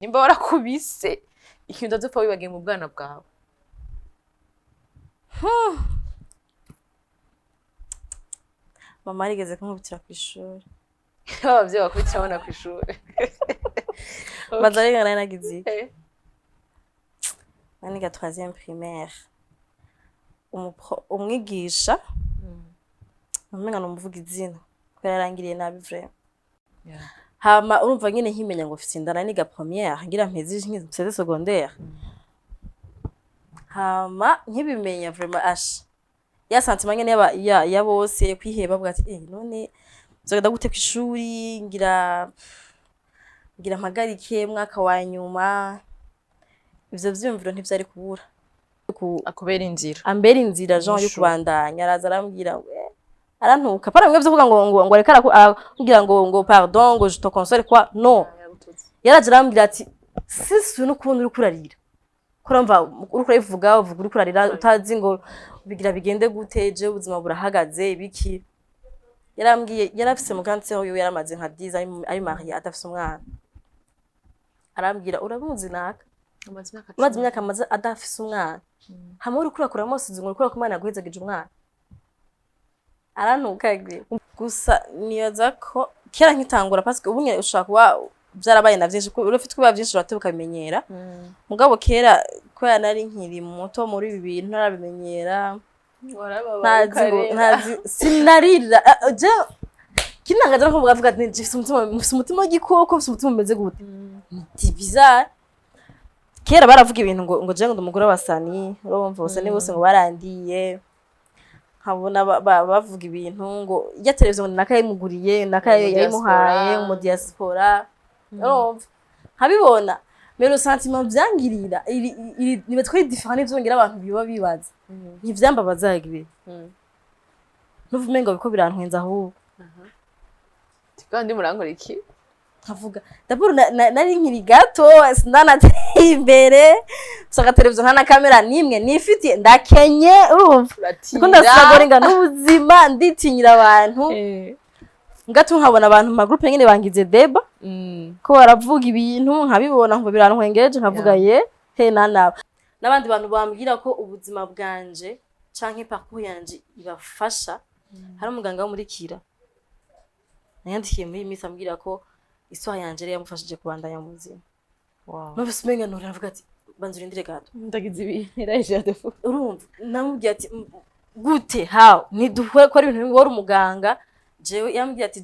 nimba warakubise ikintu ndazopfa wibagiye mu bwana bwawe. Mama arigeze kumubitira ku ishuri. Abavyeyi bakubitira abana ku ishuri. Bazariga nagize naniga 3e primaire. Umwigisha umenga numuvuga izina ko yarangiriye nabi vraiment. Hama urumva nyine nkimenya ngo mfite inda naniga première ngira mpezi nk'ize secondaire. Hama nkibimenya vraiment ash ya sentiment nyene ya bose kwiheba bwa ati none zogenda gute ku ishuri ngira mpagarike mwaka wa nyuma. Ivyo vyumviro ntivyari kubura akubera inzira ambera inzira Jean yo kubandanya araza arambwira arantuka para mwe byo kuvuga ngo rekara kugira ngo pardon ngo je te console quoi non yaraje arambwira ati sisi n'ukundi uri kurarira kurumva uri kurivuga uvuga uri kurarira utazi ngo bigira bigende guteje ubuzima burahagaze ibiki. Yarambwiye yarafise muganse ho yo yaramaze nka 10 ari marié atafise umwana. Arambwira uramuzi naka amazi imyaka amaze adafise umwana hamwe uri kurakura mose ngo ukura kumana guhezagije umwana arantukagwe gusa niyoza ko kera nkitangura parce que ubunye ushaka kuba byarabaye na byinshi ko urafite kuba byinshi uratebuka bimenyera mugabo kera ko yanari nkiri muto muri ibi bintu narabimenyera ntazi sinarira je kinangaza ko bavuga ati njifise umutima w'igikoko ufise umutima umeze gute ndi bizarre. Kera baravuga ibintu ngo je ngo umugore wa Sani urumva Sani bose ngo barandiye nkabona bavuga ibintu ngo ya televiziyo nakayimuguriye nakayimuhaye mu diaspora urumva nkabibona mais le sentiment byangirira nibe twari différent byongera abantu biba bibaza ntivyambabaza igihe nuvumenga biko birantwenza ahubwo kandi murangora iki kavuga d'abord nari nkiri gato sindanateye imbere usanga televiziyo nta na kamera nimwe nifitiye ndakenye urumva ko ndasagora n'ubuzima nditinyira abantu ngato nkabona abantu mu groupe nyine bangize deba ko baravuga ibintu nkabibona ngo birantwengeje nkavuga he n'abandi bantu bambwira ko ubuzima bwanje canke parcours yanje ibafasha. Hari umuganga wo muri Kira nayandikiye muri misa ambwira ko histoire yanje yari yamufashije kubandanya mu buzima. Numvise umenga nuri avuga ati banzurindire gato ndagize ibintu iraje defu urumva namubwiye ati gute how niduhore ko ari ibintu wari umuganga jewe yambwiye ati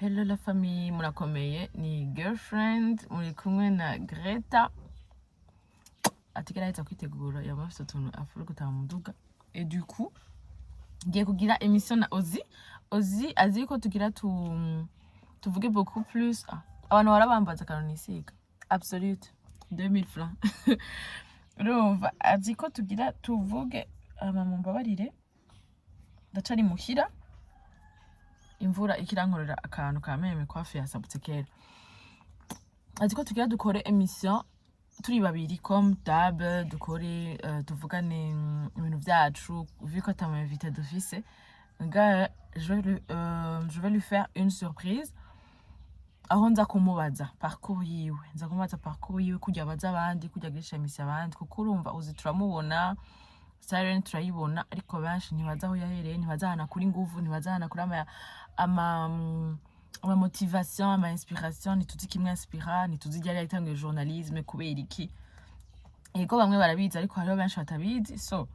hello la famille murakomeye ni girlfriend muri kumwe na Greta atigaraita kwitegura yamafite utuntu afuru gutaha muduga et du coup ngiye kugira émission na Hozy azi ko tugira tuvuge beaucoup plus abantu barabambaza kanonisiga absolute 2000 francs urumva azi ko tugira tuvuge amamumbabarire ndacari muhira imvura ikirankorera akantu ka meme kwafi yasabutse kera. Azi ko tugira dukore émission turi babiri comme table dukore tuvugane ibintu byacu vu ko tama invité d'office nga je vais lui faire une surprise aho nza kumubaza parcours yiwe kujya baza abandi kujya gisha émission abandi kuko urumva Hozy turamubona Siren turayibona ariko benshi ntibaza aho yahereye ntibazana kuri nguvu ntibazana kuri ama motivation ama inspiration nituzi kimwe inspira nituzi ryari yatangiye journalisme kubera iki ego bamwe barabizi ariko hariho benshi batabizi so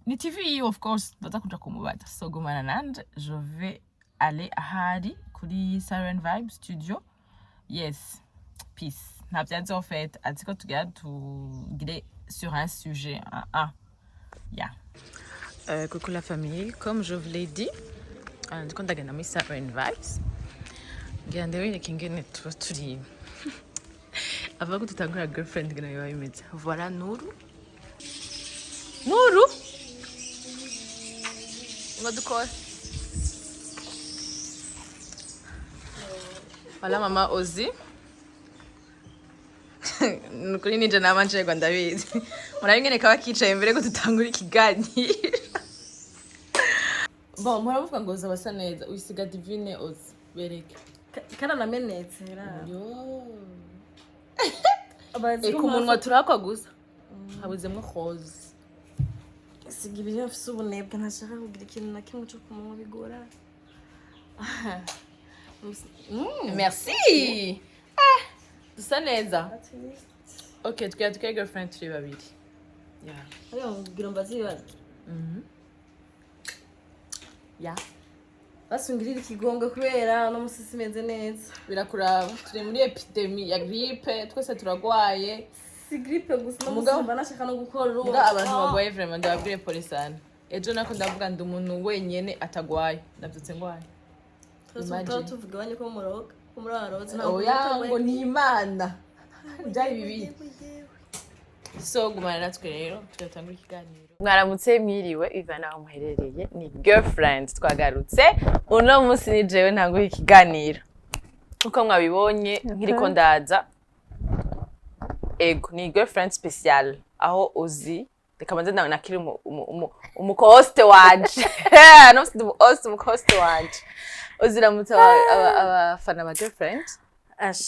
ni TV of course baza kuja kumubaza so gumana nanje je vais aller ahari kuri Siren Vibe studio yes peace ntabyanze en fait atiko tugira tugire sur un sujet yeah. Coucou la famille, comme je vous l'ai dit, quand on a gagné Siren Vibes, gandewine kingene turi avant que tutangura girlfriend gana yawe imeze. Voilà Nuru. ngo dukore. Wala mama Ozi. Nukuri ninja namanjego ndabizi. Murabingene kaba kicaye imbere ko tutangura ikiganiro. Bon, muravuga ngo Ozi basa neza. Uyisiga divine Ozi. Bereke. Kana namenetse ra. Yo. Abazi ku munwa turakwa gusa. Habuzemwe rose. Siga ibintu afise ubunebwe ntashaka kugira ikintu na kimwe cyo kumunwa bigora. Merci. Dusa neza. Okay, tukiya girlfriend turi babiri. Yeah. Ariyo ngira mbazi bazi. Yeah. Basungirira ikigongo kubera no musisi meze neza. Birakuraba. Turi muri epidemie ya grippe, twese turagwaye. Si grippe gusa no musamba nashaka no gukora urugo. Nga abantu bagwaye vraiment ndababwire polisana. Ejo nako ndavuga ndi umuntu wenyene atagwaye. Ndavyutse ngwaye. Twese tuvuga banye ko muroga. Umuraroze ntabwo. Oya ngo ni Imana. Byari bibi. So gumana natwe rero turatanga ikiganiro. Mwaramutse mwiriwe Ivana aho muherereye ni girlfriend twagarutse. Uno munsi ni jewe ntango ikiganiro. Uko mwabibonye nkiriko ndaza. Ego ni girlfriend special aho Ozi reka manze nakiri umukohoste wanje. No si umukohoste wanje. Ozi ramutse abafana ba girlfriend.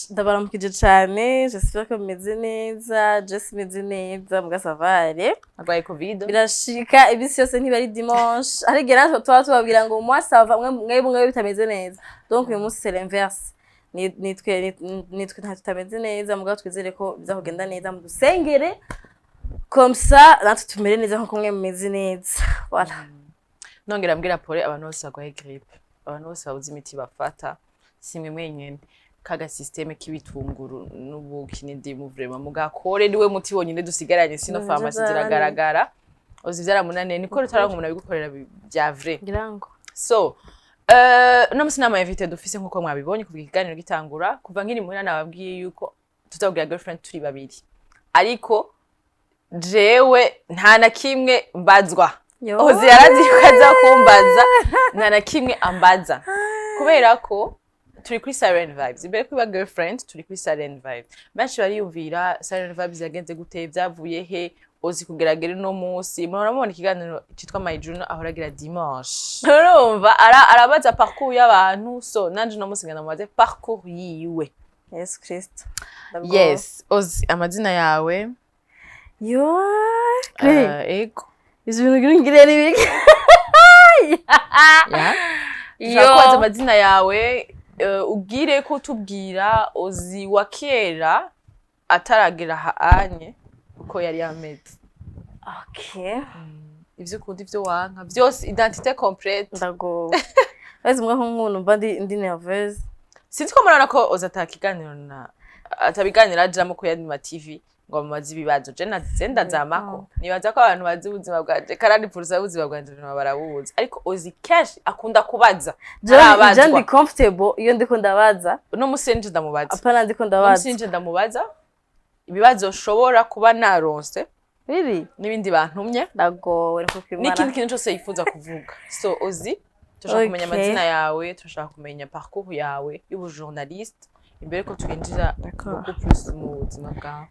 Ndabaramukije cyane, j'espère que meze neza, Jess meze neza mugasavare. Agwaye covid. Birashika ibisi yose ntibari dimanche. Arigera natwe tubabwira ngo moi ça va mwe bitameze neza. Donc uyu munsi c'est l'inverse. Nitwe nta tutameze neza mugabo twizere ko bizakugenda neza mu dusengere. Comme ça natwe tumere neza nko mwe meze neza. Voilà. Nongera mbwira pole abantu bose bagwaye grippe. Abantu bose babuze imiti bafata. Simwe mwenyene. Kaga systeme k'ibitunguru n'ubukinidi mu vraiment mugakore niwe muti wonyine dusigaranye sino pharmacie ziragaragara. Ozi byaramunaniye niko rutaranka umuntu abigukorera bya vrai. Ngirango. So no musinama invite dufise nkuko mwabibonye kuva ikiganiro gitangura kuva nkiri muhira nababwiye yuko tutabwira girlfriend turi babiri. Ariko jewe nta na kimwe mbazwa. Ozi yarazi kaza kumbaza nta na kimwe ambaza. Kubera ko turi kuri Siren Vibes. Imbere kuba girlfriend turi kuri Siren Vibes. Benshi bariyumvira Siren Vibes yagenze gute byavuye he Ozi kugeragera no munsi. Murabona ikiganiro cyitwa My Journal ahoragira dimanche. Urumva arabaza parcours y'abantu so nanje no munsi ngana mubaze parcours yiwe. Yes Christ. Yes, Ozi amazina yawe. Yo. Ego. Izo bintu ngirira ibiki. Yeah. Yo amazina yawe. Ugire ko tubwira Ozi wa kera ataragera haanye uko yari yameze. Okay. Ivyo kundi ivyo wanka byose identité complète. Ndago. Bazi mwe nk'umuntu mba ndi nerveuse. Sinzi ko murana ko Ozi atakiganiro na atabiganira ajamo ko yari ma TV ngo mumazi bibazo je nazenda zamako. Nibaza ko abantu bazi ubuzima bwaje karandi purusa ubuzima bwanje barabuzi. Ariko Ozi cash akunda kubaza. Je ndi comfortable iyo ndiko ndabaza. No musenje ndamubaza. Apana ndiko ndabaza. Musenje ndamubaza. Ibibazo shobora kuba naronse. Really? Nibindi bantumye. Ndagowe nko kwimana. N'ikindi kintu cyose yifuza kuvuga. So Ozi turashaka kumenya amazina yawe, turashaka kumenya parcours yawe y'ubu journaliste imbere ko twinjira beaucoup plus mu buzima bwawe.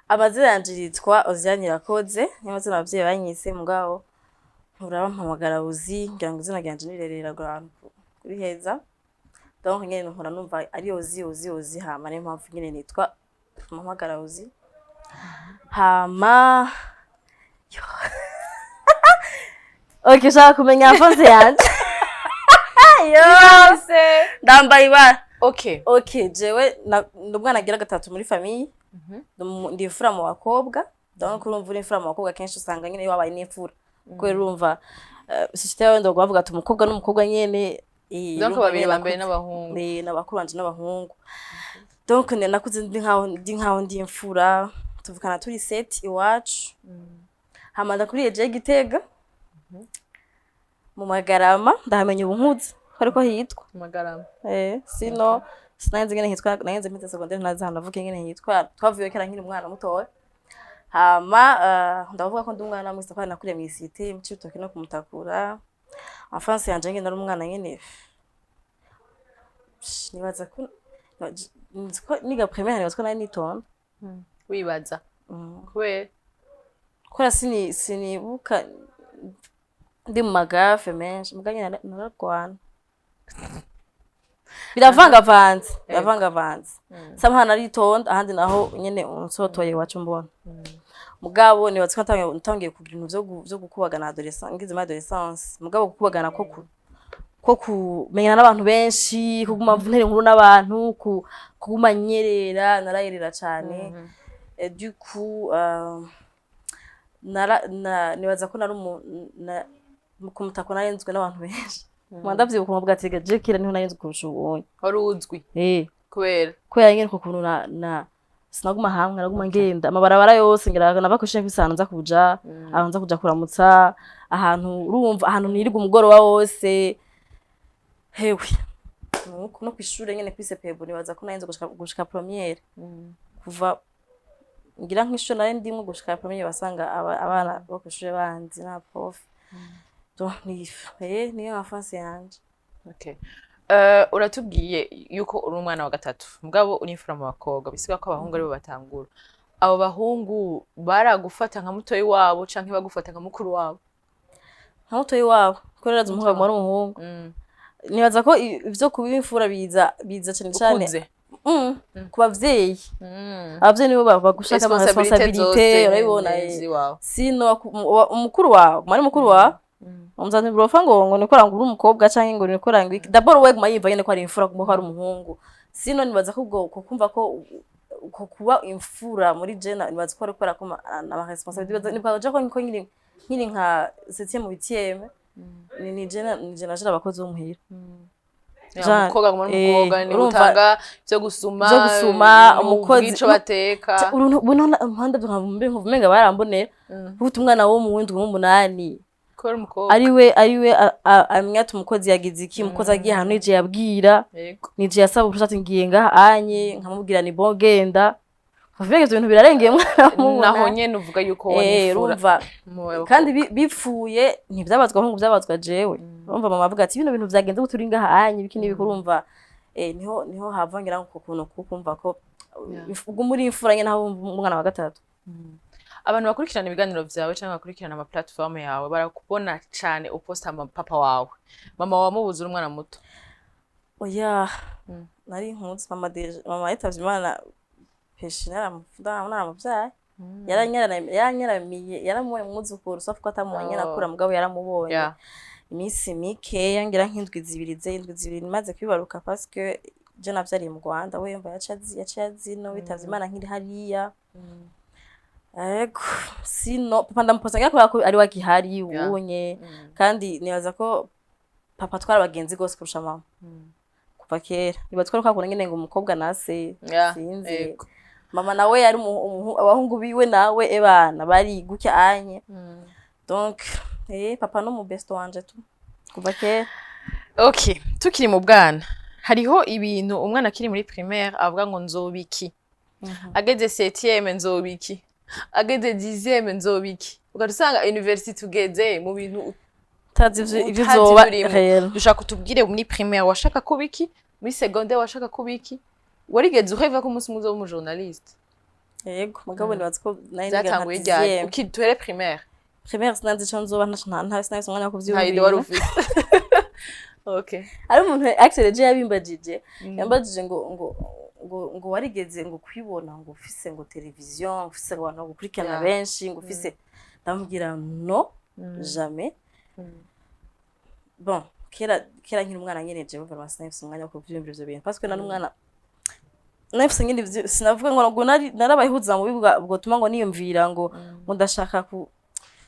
Amazina yanje yitwa Ozianyirakoze, n'amazina abavyeyi banyise mugabo urabampamagara Ozi ngira ngo izina ryanje nirerera grantu kuri heza. Donc nyene nkora numva ari Ozi hama niyo mpamvu nyene nitwa mpamagara Ozi. Hama Okay, shaka kumenya afonse yanje. Yo se ndambaye ibara. Okay, jewe ndumwana agira gatatu muri famille. Ndi imfura mu bakobwa. Donc urumva uri imfura mu bakobwa kenshi usanga nyene wabaye n'imfura. Kuko urumva sicite yawe ndo bavuga ati umukobwa n'umukobwa nyene donc babiri bambaye n'abahungu. N'abakuru banje n'abahungu. Donc nakuze ndi nkaho ndi imfura. Tuvukana turi set iwacu. Hama ndakuriye je Gitega. Mu Magarama ndahamenye ubunkuzi. Ariko hitwa Magarama. Sino sinanze ngene hitwa nayenze mpita secondaire naza hanavuke ngene hitwa twavuye kera nkiri umwana mutoya. Hama ndavuga ko ndi umwana mwese kwa nakuriye mu isite mu Cibitoke no kumutakura. enfance yanje ngenda ari umwana nyene nibaza ko niga primaire nibaza ko nari nitonda wibaza kubera sinibuka ndi mu magafe menshi muganye nararwana biravangavanze somehow naritonda ahandi naho nyene unsotoye wacu mbona mugabo nibaza ko ntangiye kugira ibintu vyo gukubagana adolescence ngize ma adolescence mugabo gukubagana ko kumenyana n'abantu benshi kuguma ntera inkuru n'abantu kuguma nyerera narayerera cyane du coup nibaza ko nari kumutako narenzwe n'abantu benshi mwandavyibuka mu bwatega je kira niho narenzwe kurusha ubonye wari uzwi kubera nyene ko kuntu sinaguma hamwe naraguma ngenda amabarabara yose ngira nabakoshije kwisana nza kuja ahanza kuja kuramutsa ahantu urumva ahantu nirirwa umugoroba wose hewe no kw'ishure nyene kwisepebo nibaza ko nayenze gushika première kuva ngira nk'ishure nari ndimwe gushika première basanga abana bo kw'ishure banzi na prof donc niyo enfance yanje. Okay. Uratubwiye yuko uri umwana wa gatatu mugabo uri imfura mu bakobwa bisiga ko abahungu aribo batangura abo bahungu baragufata nka mutoyi wabo canke bagufata nka mukuru wabo? Nka mutoyi wabo ko rero umuhungu ari umuhungu nibaza ko ivyo kuba imfura biza cyane cyane ku bavyeyi abavyeyi nibo bagushaka ama responsabilité urabibona sino umukuru wawe mari mukuru wawe umuzanira urofa ngo nikora ngo uri umukobwa canke ngo nikora ngo d'abord we gumayimva yene ko ari imfura kuko ari umuhungu sino nibaza ko ubwo kumva ko kuba imfura muri jena nibaza ko ari gukora ko ama responsabilité nibaza ko nkiri nka 7e mu 8e ni jena jira abakozi b'umuhira umukobwa umukobwa ni utanga byo gusuma umukozi ico bateka uno mpanda nkuvumenga barambonera ubutu umwana wo mu windwi mu 8 ariwe amenya umukozi yagize iki umukozi agiye hano nije yabwira nije yasaba urushati ngiye ngaha anye nkamubwira ni bon genda Vuga ibintu birarengeye mwana mu naho nyene uvuga yuko wonifura kandi bipfuye ntibyabazwa nko byabazwa jewe urumva mama avuga ati bino bintu byagenze guturi ngaha anye biki nibikurumva niho havangira ngo kukuntu kukumva ko ubwo muri imfura nyene naho umwana wa gatatu. Abantu bakurikirana ibiganiro vyawe cyangwa bakurikirana ama platform yawe barakubona cyane uposta papa wawe mama wamubuza umwana muto. Oya nari nkuzi mama yitavye imana peshinara muvyaye yaranyaramiye yaramuwe mwuzukuru safu ko atamumenye nakura mugabo yaramubonye imisi mikeya ngira nk'indwi zibiri maze kwibaruka parce que je navyariye mu Rwanda we yumva yacazi no bitavye imana nkiri hariya. Ego sino papa ndamupoza ngira ko ari wagihari ubonye kandi nibaza ko papa twara bagenzi gose kurusha mama kuva kera nibatwara ko nyene ngo umukobwa nase sinzi mama nawe yari abahungu biwe nawe ebana bari gutya anye donc papa no mu best wanje tu kuva kera. Okay tukiri mu bwana hariho ibintu umwana akiri muri primaire avuga ngo nzobiki ageze 7e nzobiki ageze 10e nzobiki ugasanga university tugeze mu bintu tazi ivyo zoba réel dushaka kutubwire muri primaire washaka kubiki muri secondaire washaka kubiki warigeze uheva ko umunsi muzo w'umu journaliste. Yego mugabo nibaza ko nari ngatangwe ryari ukitwere primaire sinanze cyo nzoba nta sinanze umwana kuvyumva hayide wari ufite. Okay ari umuntu actually je yabimbajije yambajije ngo warigeze ngo kwibona ngo ufise ngo television ufise abantu gukurikirana benshi ngo ufise ndamubwira no jamais bon kera nkiri umwana nyene je bava sinafise umwanya wo kuvyumva ivyo bintu parce que nari umwana nafise ngindi sinavuga ngo narabayihuza mu bivuga bwo tuma ngo niyumvira ngo ndashaka ku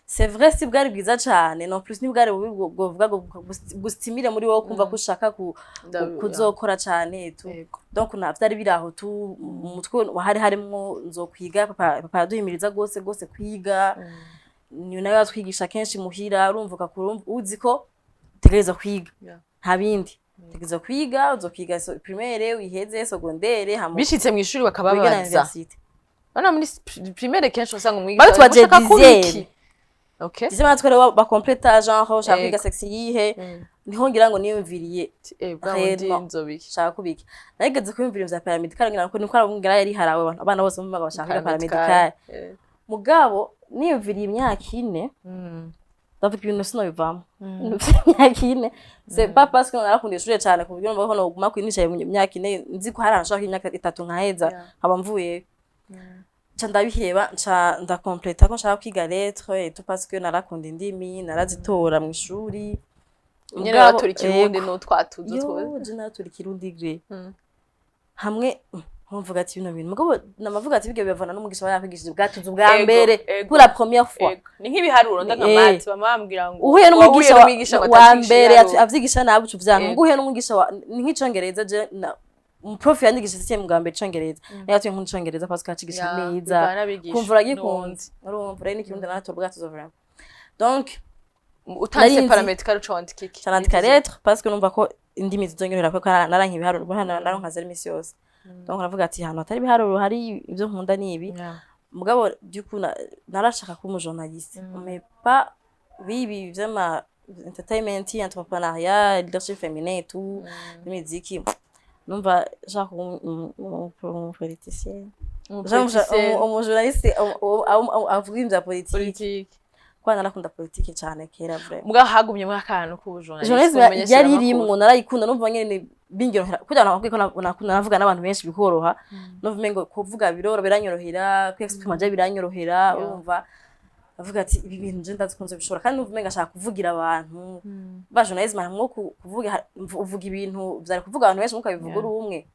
c'est vrai si bwari bwiza cyane no plus ni bwari bwo vuga gustimire muri wowe kumva ko ushaka kuzokora cyane tu donc navyari biraho tu umutwe harimo nzokwiga papa yaduhimiriza gose kwiga ni nayo atwigisha kenshi muhira urumvuka kurumva uzi ko tegereza kwiga nta bindi tegereza kwiga uzokiga primaire uyiheze secondaire hamo bishitse mu ishuri bakababaza bana muri primaire kenshi usanga umwigisha batwaje 10 Okay. Dise natwe rero ba completa genre ushaka kwiga sex yihe niho ngira ngo niyumviriye bwa nzobiki shaka kubiki nageze kwiyumvira vya paramedical ngira ngo niko arabungira yari harawe abana bose bumva bashaka kwiga paramedical mugabo niyumviriye imyaka 4 ndavuga ibintu sinabivamo imyaka 4 c'est pas parce que narakundiye ishuri cyane ku buryo numva ko noguma kwinisha imyaka 4 nzi ko hari anashaka imyaka 3 nkaheza nkaba mvuye cha ndabiheba cha ndakompleta ko nshaka kwiga lettre et tout parce que narakunda indimi narazitora mu ishuri nyene batura ikirundi no twatuzo twose je natura ikirundi gre hamwe mvuga ati bino bintu mugabo namavuga ati bige bivana n'umugisha yakwigishije ubwatuzo bwa mbere pour la première fois ni nk'ibiharuro ndagamati bamambwira ngo uhuye n'umugisha wa mbere avyigisha nabu cuvyanka nguhuye n'umugisha ni nk'icongereza je prof yandigisha system bwa mbere icongereza nayo atuye nk'icongereza parce que acigisha neza kumvura gikunze urumva rero n'ikirundi natura ubwatuzo vraiment donc utanze paramedical uconde kiki cyandika lettre parce que numva ko indimi zizongerera ko naranka ibiharuro naronka zari misi yose donc navuga ati hano atari biharuro hari ibyo nkunda nibi mugabo byukuna narashaka ko umujournaliste mais pas bibi vyama entertainment entrepreneuriat leadership féminin et tout musique numva shaka un politicien umujournaliste avuga ibya politique kwa narakunda politique cyane kera vraiment muga hagumye mu akantu ku journaliste yari rimwe narayikunda numva nyene bingorohera kugira ngo ko nakunda navuga n'abantu benshi bikoroha numva ngo kuvuga biroro biranyorohera kwexprime je biranyorohera urumva avuga ati ibi bintu je ndazikunze bishora kandi numva ngashaka kuvugira abantu ba journaliste mara kuvuga uvuga ibintu byari kuvuga abantu benshi mukabivuga urumwe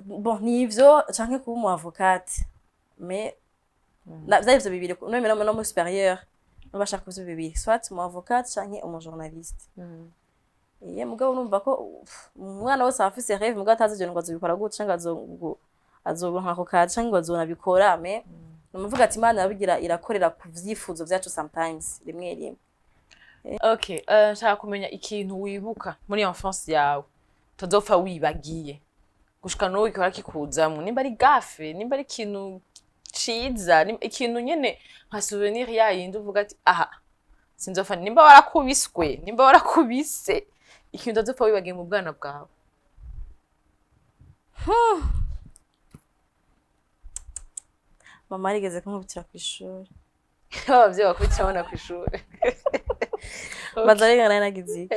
bon nivyo canke kuba umu avocate mais Zayivyo bibiri no mu supérieur no bashaka kuzo bibiri soit mu avocat canke umu journaliste mugabo numva ko umwana wose afise rêve mugabo atazi ngo azobikora gute canke azoronka ako kazi canke azonabikora mais numuvuga ati Imana yabigira irakorera ku vyifuzo vyacu sometimes rimwe okay nshaka kumenya ikintu wibuka muri enfance yawe tuzopfa wibagiye gushika no ikora kikuzamo nimba ari gafe nimba ari ikintu ciza ikintu nyene nka souvenir yayindi uvuga ati aha sinzofa nimba warakubise ikintu azopfa wibagiye mu bwana bwawe mama arigeze kunkubitira ku ishuri abavyeyi bakubitira abana ku ishuri bazariga nagize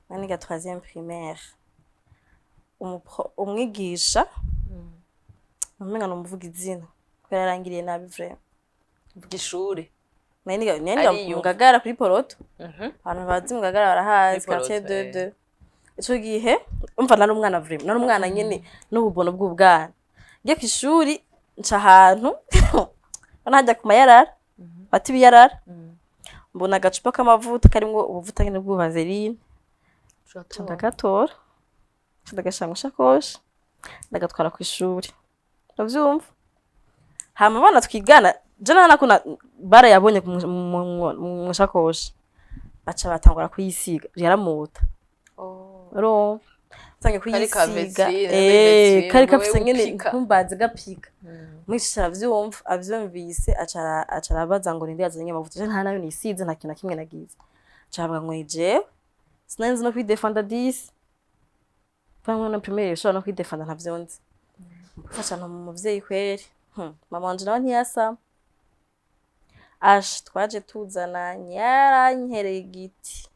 naniga 3e primaire umwigisha umenga no muvuga izina ko yarangiriye nabi vraiment mvuga ishuri naniga ngagara kuri poroto abantu bazi ngagara barahazi quartier 22 ico gihe umva nari umwana vraiment nari umwana nyene n'ububono bw'ubwana ngiye ku ishuri nca ahantu banajya ku mayarara bati biyarara mbona agacupa k'amavuta karimwo ubuvuta nyene bw'uvaseline ndagatora ndagashanga shakoshi ndagatwara ku ishuri ndavyumva hama bana twigana je nakuna bara yabonye mu shakoshi baca batangura kuyisiga yaramuta ro sange kuyisiga kari kafise nyene nkumbaze gapika mwisha vyumva avyumvise acara baza ngo ndi yazanye amavuta je nta nayo nisize nta kintu kimwe nagize cabwa ngo je sinanzi no kwidefenda 10 pamwe na primaire sho no kwidefenda ntavyonze fasha no muvyeyi kweri mama wanje nawe ntiyasa twaje tuzana nyarankereye igiti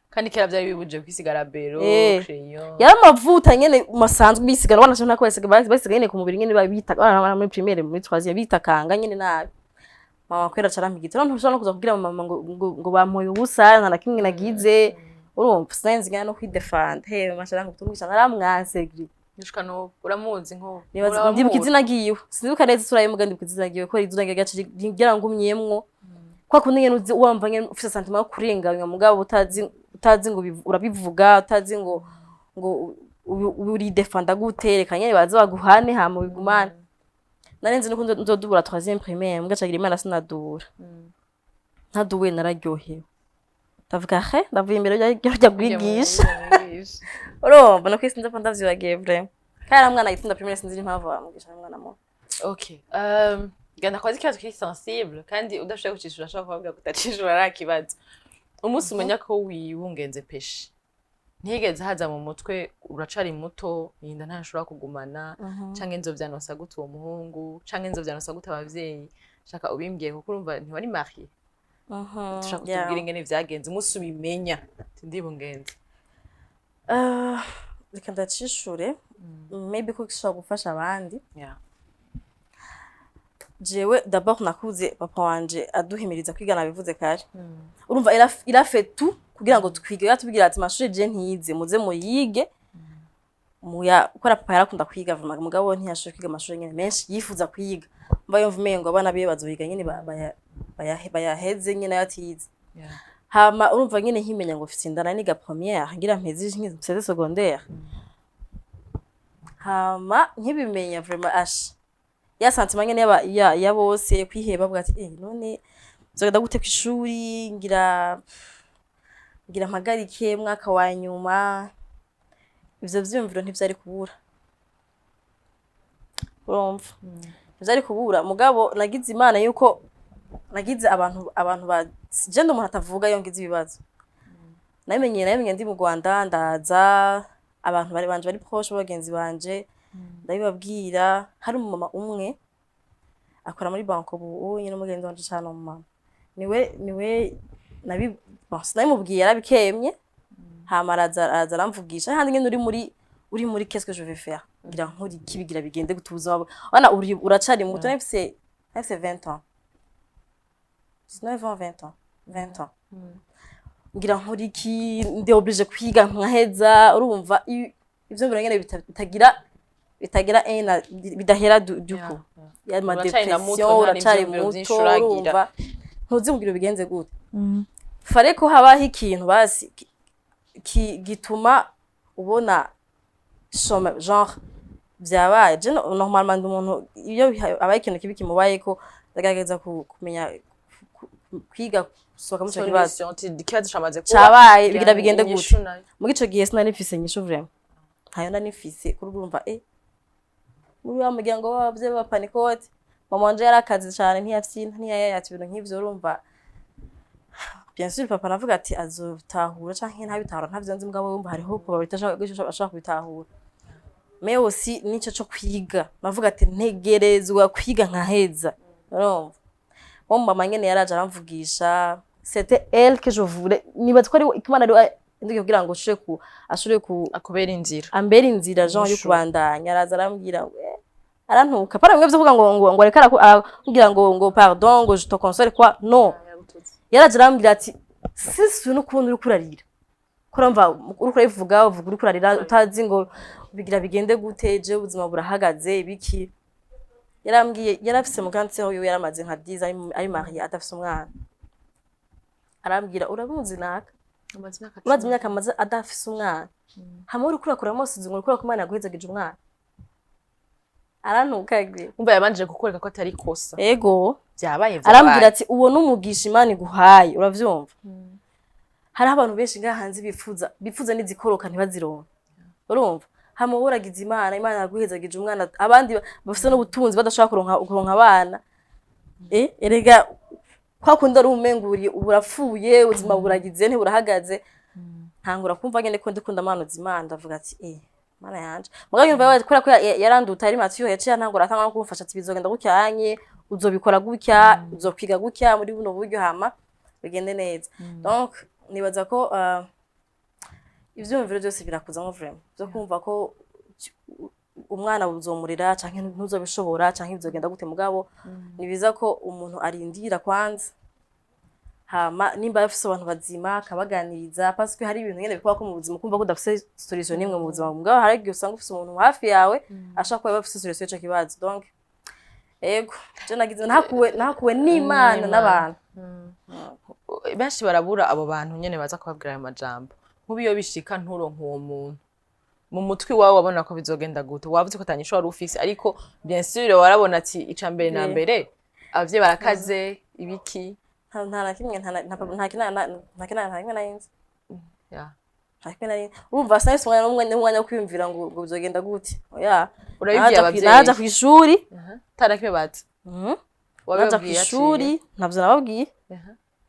kandi kera byari bibuje kwisigara bero crayon yari amavuta nyene masanzwe bisigara bana cyo nakwese basigaye nyene ku mubiri nyene babita bana muri primaire muri 3e bita kanga nyene nabi mama kwera carampigita no ntushobora no kuza kubwira mama ngo bampoye ubusana na kimwe nagize urumva sinzi ngana no kwidefend mashara ngutumwisha naramwanse nishika no uramuzi nko ndibuka izina giyiwe sinduka neza sura y'umuga ndibuka izina giyiwe ko izina gace ngira ngumyemwo kwa kundi nyene wumva nyene ufite sentiment yo kurenganywa mugabo utazi ngo urabivuga utazi ngo uri defenda gutereka nyene baza baguhane hama bigumana narenze nuko nzodubura 3e primaire mugacagira imana sinadura ntaduwe nararyohewe ndavuga ndavuye imbere y'ajya kwigisha urumva no kwisi ndapfa ndavyibagiye vraiment kandi mwana yitunda primaire sinzi impamvu bamugisha mwana mo okay genda kwazi ikibazo kiri sensible kandi udashobora kucishura ashobora kuvuga kutacishura ari ikibazo umunsi umenya ko wibungenze peshe ntigeze haza mu mutwe uracari muto inda ntashobora kugumana canke nzovyanosa gute uwo muhungu canke nzovyanosa gute abavyeyi shaka ubimbwiye kuko urumva ntiwari marié tushaka kutubwira ingene vyagenze umunsi ubimenya ndibungenze reka ndacishure maybe ko gishobora gufasha abandi jewe d'abord nakuze papa wanje aduhimiriza kwiga nabivuze kare urumva irafe tu kugira ngo twige yatubwira ati mashuri je ntiyize muze muyige muya ukora papa yarakunda kwiga vuga mugabo ntiyashobora kwiga amashuri nyene menshi yifuza kwiga mba yumva umengo abana biye bazoyiga nyene bayaheze nyene yatize hama urumva nyene nkimenya ngo mfite inda niga première ngira mpeze nk'ize secondaire hama nkibimenya vraiment ya sentiment nyene ya bose kwiheba bwa ati none zogenda gute kwishuri ngira mpagarike mwaka wa nyuma ivyo vyumviro ntivyari kubura urumva ntivyari kubura mugabo nagize imana yuko nagize abantu ba je ndo umuntu atavuga yongize ibibazo namenye ndi mu Rwanda ndaza abantu bari proche bagenzi banje ndabibabwira hari umumama umwe akora muri banko ubu nyine umugenzi wanje cyane umumama niwe nabimubwiye yarabikemye hama araza aramvugisha handi nyine uri muri qu'est-ce que je vais faire ngira nkuri kibigira bigende gutuza wana uracari muto nafise 20 ans 19 ans 20 ans ngira nkuri ki ndi oblige kwiga nkaheza urumva ivyo biranyene bitagira bidahera duko ya ma depression uracari muto urumva ntuzimubwira bigenze gute fare ko habaho ikintu basi gituma ubona genre vyabaye je normalement umuntu iyo abaye ikintu kibi kimubaye ko ndagerageza kumenya kwiga soka muco kibazo cabaye bigira bigende gute mu gico gihe sinari mfise nyisho vraiment ntayo ndanifise kurumva muri wa muryango w'abavye bapanikote mama wanje yarakaze cyane ntiyayatse ibintu nk'ivyo urumva bien sûr papa navuga ati azotahura canke ntabitahura ntavyo nzi mugabo wumva hariho probabilité ashaka kubitahura mais aussi nico cyo kwiga navuga ati ntegerezwa kwiga nkaheza urumva mama nyene yaraje aramvugisha c'était elle que je voulais nibaza ko ari ikimana ari ndike kugira ngo ashobore ku akubera inzira ambera inzira Jean yo kubandanya araza arambwira arantuka para mwe byo kuvuga ngo rekara kugira ngo pardon ngo je te console quoi non yaraje arambwira ati sisi n'ukundi uri kurarira kurumva uri kurivuga uvuga uri kurarira utazi ngo bigira bigende guteje ubuzima burahagaze biki yarambwiye yarafise muganseho yo yaramaze nka 10 ari marié atafise umwana arambwira urabuzi naka umaze imyaka amaze adafise umwana hamwe uri kurakura mose zingo uri kumana yaguhezageje umwana arantuka gwe umva yabanje gukoreka ko atari kosa ego byabaye arambwira ati uwo n'umugisha Imana iguhaye uravyumva hari abantu benshi ngahanze bifuza n'izikoroka ntibazironka urumva hamwe uragize Imana yaguhezageje umwana abandi bafise n'ubutunzi badashaka kuronka abana erega kwa kundi ari umenguriye urapfuye ubuzima buragize ntiburahagaze ntangura kumva ngene ko ndikunda amanuza Imana ndavuga ati Mana yanje mugabo yumva kora ko yaranduta ari matiyo yaciye ntangura atanga kumfasha ati bizogenda gucyanye uzobikora gutya uzokwiga gutya muri buno buryo hama bigende neza donc nibaza ko ivyumviro byose birakuzamo vraiment byo kumva ko umwana uzomurira canke ntuzobishobora canke bizogenda gute mugabo nibiza ko umuntu arindira kwanza hama nimba afise abantu bazima kabaganiriza parce que hari ibintu nyene bikwa ko mu buzima kumva ko udafise solution nimwe mu buzima mugabo hari igihe usanga ufise umuntu hafi yawe ashaka ko bafise solution cyo kibazo donc ego je nagize nakuwe n'Imana n'abantu benshi barabura abo bantu nyene baza kubabwira ayo majambo nkubiyo bishika nturonka uwo muntu mu mutwi wawe wabona ko bizogenda gute wavuze ko tanyisho wari ufise ariko bien sûr warabona ati ica mbere na mbere abavye barakaze ibiki nta kimwe nta kinana nayinzi urumva sinahise umwanya wo kwiyumvira ngo bizogenda gute oya urabibwiye abavyeyi naja kw'ishuri tarakime bati naja kw'ishuri ntavyo nababwiye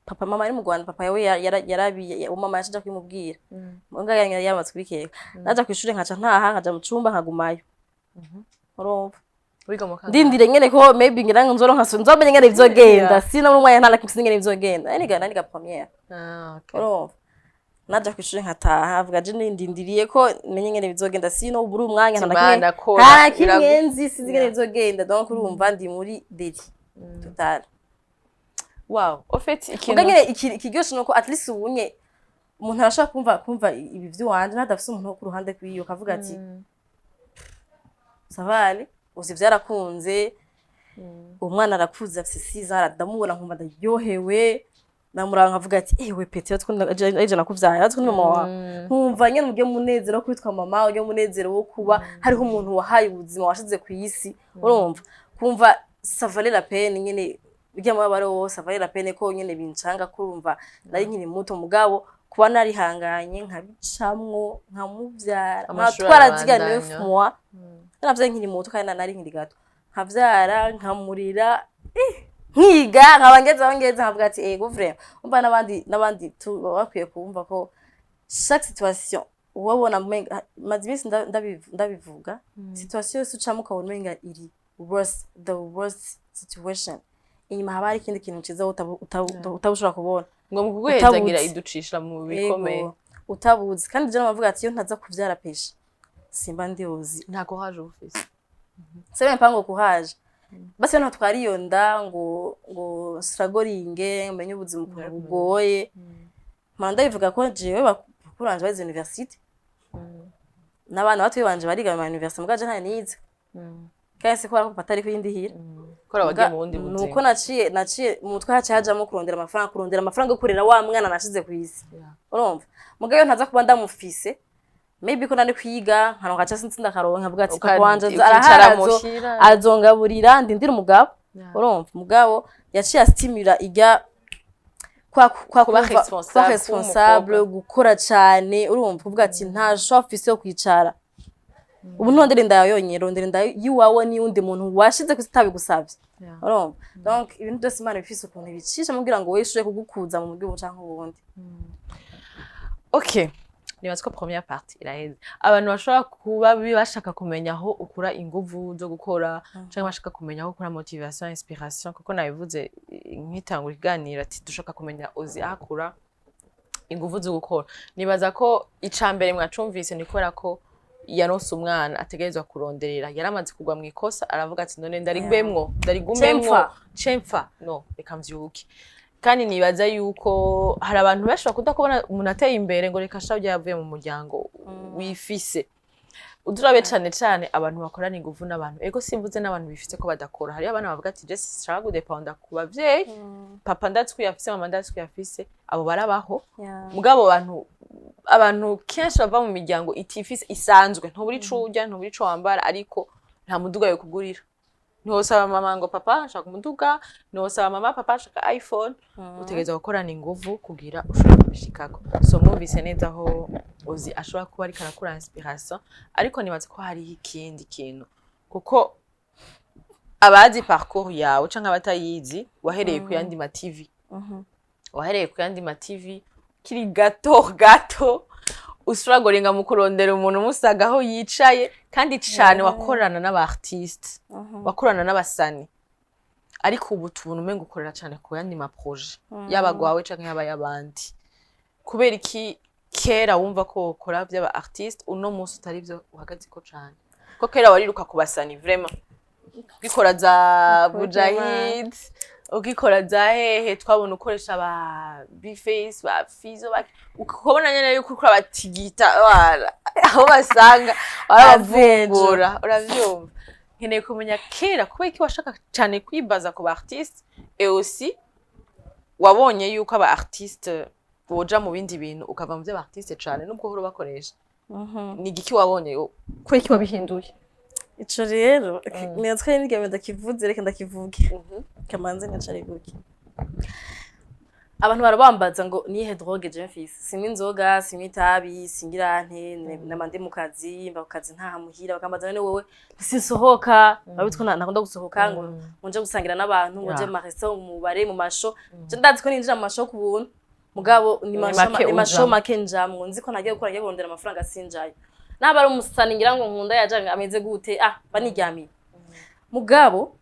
papa mama ari mu Rwanda papa yawe yarabiye mama yaje kwimubwira mbwa yamaze kubikeka naja kw'ishuri nkaca ntaha nkaja mu cumba nkagumayo urumva ndindire nyene ko maybe ngira ngo nzomenye ngene bizogenda sino n'umwanya ntana kimwe ngene bizogenda niga première urumva naja kw'ishuri nkataha avuga je ndindiriye ko menye ngene bizogenda sino uburi umwanya ntana kimwe nzi sinzi ngene bizogenda donc urumva ndi muri deli total. Wow, en fait ikiryoshe nuko at least ubunye umuntu arashaka kumva ibi vy'uwanje nadafise umuntu wo ku ruhande kwiyo kavuga ati savali uzi vyarakunze umwana arakuze afise 6 ans ndamubona nkumva ndaryohewe namuranga nkavuga ati ewe pete aje nakuvyara atwo ni mama wa nkumva nyene mugiye munezero kwitwa mama ugiye munezero wo kuba hariho umuntu wahaye ubuzima washize ku isi urumva kumva savali la peine nyene ujya mu babare wose savali la peine ko nyene bincanga kurumva nari nkiri muto mugabo kuba nari hanganye nkabicamwo nkamuvyara nkatwaraziga 9 mois navye nkiri muto kandi nari nkiri gato nkavyara nkamurira nkiga nkabangeza nkavuga ati ego vraiment umva nabandi bakwiye kumva ko chaque situation ubona mazibisi ndabivuga situation yose ucamo ukabona umenga iri the worst situation inyuma haba hari ikindi kintu ciza utabushobora kubona ngo mu kuguhezagira iducisha mu bikomeye utabuzi kandi je navuga ati iyo ntaza kuvyara pesha simba ndiuzi ntako haje ufise sebe mpango kuhaje basi no twariyonda ngo stragoringe menye ubuzima ukuntu bugoye manda bivuga ko jewe bakuranje bazi university n'abana batu banje bariga mu university mugaje nta nize kase ko batari ko yindihira kora bagiye mu wundi buzima nuko naciye mu mutwe hajamo kurondera amafaranga yo kurera wa mwana nashize ku isi urumva mugayo ntaza kuba ndamufise maybe ko nari kwiga nkaronka cyase nsinda karonka avuga ati papa wanje araharazo azongaburira ndindira umugabo urumva umugabo yaciye astimula ijya kuba responsable gukora cyane urumva kuvuga ati nta shofisi yo kwicara ubu ntondere ndayo yonyine rondere ndayo yiwawe ni undi muntu washize kusitabi gusavye urumva donc ibintu byose imana bifise ukuntu bicisha mugira ngo weshure kugukuza mu buryo bucanka ubundi. Okay, nibaza ko première partie iraheze abantu bashobora kuba bashaka kumenya aho ukura inguvu zo gukora cyangwa bashaka kumenya aho ukura motivation inspiration kuko nabivuze nkitangura iganira ati dushaka kumenya ozi akura inguvu zo gukora nibaza ko icambere mwacumvise nikora ko yaronse umwana ategerezwa kuronderera yaramaze kugwa mu ikosa aravuga ati none ndarigumemwo chemfa no reka mvyuke kandi nibaza yuko hari abantu benshi bakunda kubona umuntu ateye imbere ngo reka shabye yavuye mu muryango wifise udurabe cyane abantu bakorana inguvu n'abantu ego simvuze n'abantu bifise ko badakora hari abana bavuga ati je sishaka gudependa ku bavyeyi papa ndatswi yafise mama ndatswi yafise abo barabaho mugabo abantu kenshi bava mu miryango itifise isanzwe ntuburi curya ntuburi co wambara ariko nta muduga yo kugurira ntosaba mama ngo papa nshaka umuduga ntosaba mama papa nshaka iPhone utegeza gukorana inguvu kugira ushobora kubishikako so mwumvise neza aho ozi ashobora kuba ariko arakura inspiration ariko nibaze ko hari ikindi kintu kuko abazi parcours yawe canke abatayizi wahereye ku yandi ma TV wahereye ku yandi ma TV kiri gato usuragoringa mu kurondera umuntu musaga aho yicaye kandi cyane wakorana n'abartiste wakorana n'abasani ariko ubu tubona umengo ukorera cyane ku yandi ma projet yabagwawe canke yabayabandi kubera iki kera wumva ko ukora by'aba artiste uno munsi utari byo uhagaze ko cyane ko kera wariruka kubasani vraiment bikora za Bujahid ukikora za hehe twabona ukoresha ba Bface ba Fizo ukubona nyene yuko ukora batigita wala aho basanga barabavungura uravyumva nkeneye kumenya kera kubera iki washaka cyane kwibaza ku ba artiste et aussi wabonye yuko aba artiste boja mu bindi bintu ukava mu bya artiste cyane nubwo horo bakoresha ni giki wabonye kubera iki wabihinduye ico rero niyatwaye n'igamenda kivuze reka ndakivuge kamanze ngacari guki abantu barabambaza ngo nihe drogue je mfise simwe inzoga simwe itabi singirante namande mu kazi mba ku kazi nta muhira bakambaza none wowe sinsohoka babitwa nakunda gusohoka ngo nje gusangira n'abantu ngo je maresto mu bare mu masho je ndazi ko ninjira mu masho ku buntu mugabo ni masho make njamwe nzi ko nagiye gukora ngiye kurondera amafaranga sinjaye naba ari umusani ngira ngo nkunda yajanga ameze gute baniryamiye mugabo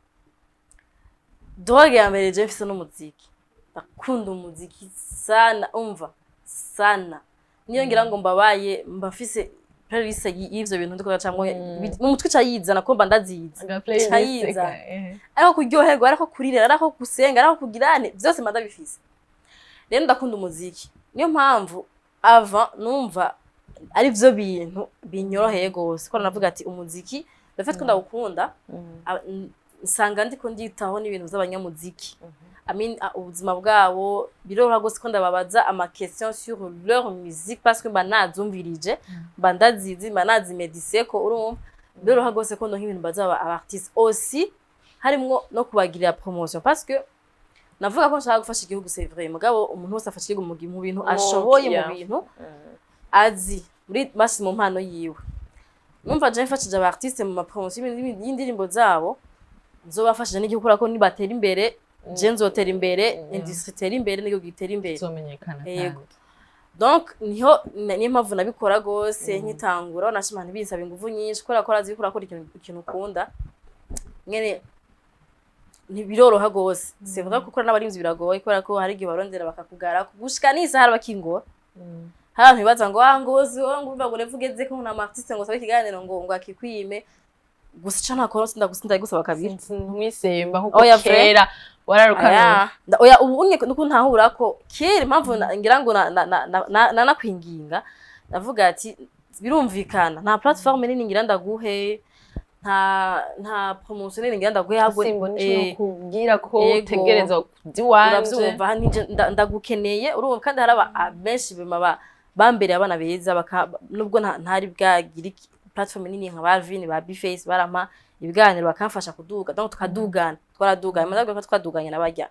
drogue ya mbere je mfise n'umuziki bakunda umuziki sana umva sana niyo ngira ngo mbabaye mbafise playlist y'ivyo bintu ndiko gacamwe mu mutwe cayizana ko mba ndaziza cayiza ariko kuryoherwa ariko kurirera ariko gusenga ariko kugirane byose manda bifise rero ndakunda umuziki niyo mpamvu ava numva ari byo bintu binyoroheye gose ko navuga ati umuziki ndafite ko ndawukunda nsanga ndiko nditaho n'ibintu by'abanyamuziki ubuzima bwabo biroroha gose ko ndababaza ama question sur leur musique parce que banazumvirije bandazizi banazimedise ko urumva biroroha gose ko ndonka ibintu baza aba artiste aussi harimwo no kubagirira promotion parce que navuga ko nshaka gufasha igihugu c'est vrai mugabo umuntu wose afasha igihugu mu bintu ashoboye mu bintu azi muri maximum mpano yiwe numva je mfashije aba artiste mu ma promotion y'indirimbo zabo nzobafashije n'igihugu ko nibatera imbere je nzotera imbere industrie itera imbere n'igihugu gitera imbere zomenyekana donc niho mpamvu nabikora gose nkitangura nashimana binsaba ingufu nyinshi kora zikora ikintu ukunda nyene ntibiroroha gose c'est vrai ko gukora n'abarimvyi biragoye kubera ko hari igihe barondera bakakugara gushika nisa hari bakingora hari abantu bibaza ngo ngozi ngo mva ngo revugeze ko na artiste ngo sabe ikiganiro ngo akikwime gusa ico ntakora sindagusinda gusaba kabiri ntumwisemba nkuko kera wararukana oya ubunye nuko ntahura ko kera impamvu ngira ngo nakwinginga navuga ati birumvikana nta platform nini ngira ndaguhe nta promotion nini ngira ndaguhe ahubwo kubwira ko tegereza diwanje uravyumva ndagukeneye urumva kandi haraba benshi bambere abana beza nubwo ntari bwagira platform nini nka Balvin ba Bface barama ibiganiro bakamfasha kuduga donc tukadugana twaraduganye madago twaduganye nabajya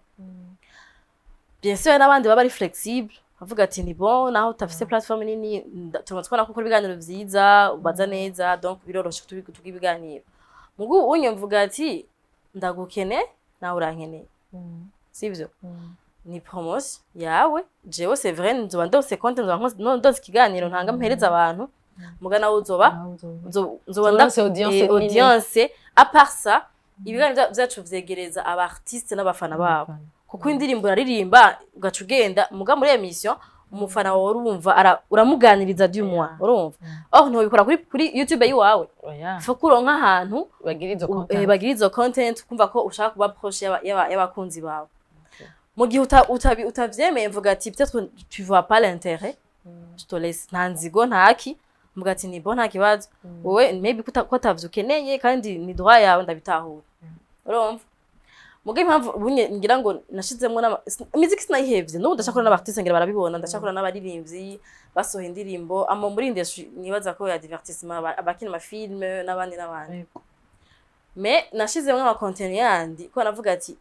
bien sûr n'abandi baba ari flexible bavuga ati ni bon naho utafise platform nini tumatwana ko ibiganiro vyiza ubaza neza donc biroroshe tugiye ibiganiro mugu unyumvuga ati ndagukene nawe urankeneye sivyo ni promotion yawe jewe c'est vrai nzoba ndose content ndose ikiganiro ntanga mpereza abantu mugana uzoba ndase audience à part ça ibiganiro byacu vyegereza aba artiste n'abafana babo kuko indirimbo yaririmba ugacugenda muga muri emission umufana wawe urumva uramuganiriza du mois urumva nto bikora kuri YouTube yiwawe fakuro nk'ahantu bagirizo content kumva ko ushaka kuba proche y'abakunzi bawe mu gihe utavyemeye mvuga ati peut-être tu vois pas l'intérêt je te laisse ntanzigo ntaki mvuga ati ni bon nta kibazo wowe maybe ko tavzukeneye kandi ni droit yawe ndabitahura urumva muge impamvu bunye ngira ngo nashizemo music sinayihevye no ndashakora n'abartiste ngira barabibona ndashakora n'abaririmbyi basoha indirimbo amo muri industry nibaza ko ya divertissement abakina ama film n'abandi mais nashizemo ama content yandi ko navuga ati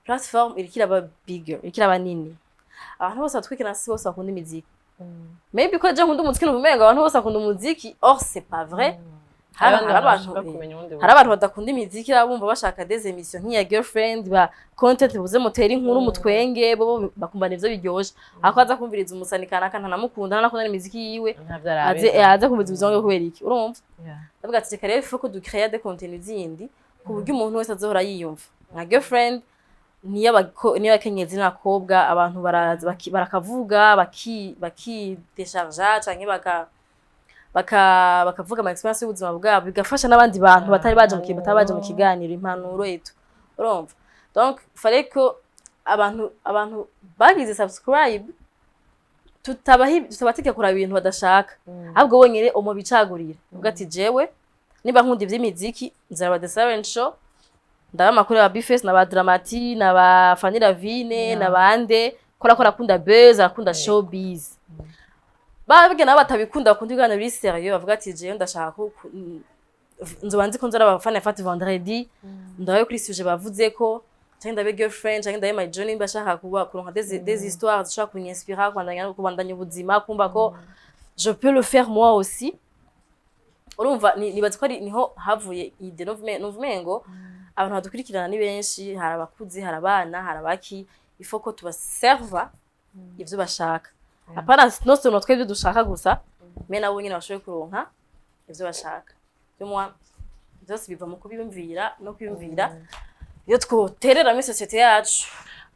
platform irikira ba bigger irikira banini abantu bose atwikina si bose bakunda imiziki maybe ko je nkunda umuziki n'ubumenga abantu bose bakunda umuziki or c'est pas vrai hari abantu badakunda imiziki bumva bashaka des émissions nk'iya girlfriend ba content buze mutera inkuru mutwenge bo bakumva nivyo biryoje ako aza kumviriza umusani kana ntanamukunda nakunda imiziki yiwe aze kumviriza bizonge kubera iki urumva ndavuga ati reka rero faut que du créer des contenus zindi ku buryo umuntu wese azohora yiyumva nka girlfriend niyo akenyezi n'abakobwa abantu barakavuga baki décharger canke bakavuga ama experience y'ubuzima bwabo bigafasha n'abandi bantu batari baje mu kiganiro impanuro yetu urumva donc fallait que abantu bagize subscribe tutabatike kura ibintu badashaka ahubwo wonyere omo bicagurira uvuga ati jewe niba nkunda ivy'imiziki nzaba the silent show ndaba makuru ya Bface na ba Dramati na ba Fanny Lavine na bande kora kunda buzz akunda showbiz babige nabo batabikunda bakunda ibiganiro biri serieux bavuga ati je ndashaka nzobanzi ko nzara abafana fati vendredi ndaye kuri sujet bavuze ko cyangwa ndabe girlfriend cyangwa ndabe my journey bashaka kuronka des histoires zishaka kunyinspira kubandanya ubuzima kumva ko je peux le faire moi aussi urumva nibaza ko niho havuye ide novumengo abantu badukurikirana ni benshi hari abakuzi hari abana hari abaki ifo ko tubaserva ivyo bashaka apana no sono twebwe dushaka gusa me nabo nyine bashoboye kuronka ivyo bashaka byo byose biva mu kubiyumvira no kwiyumvira iyo twoterera muri societe yacu.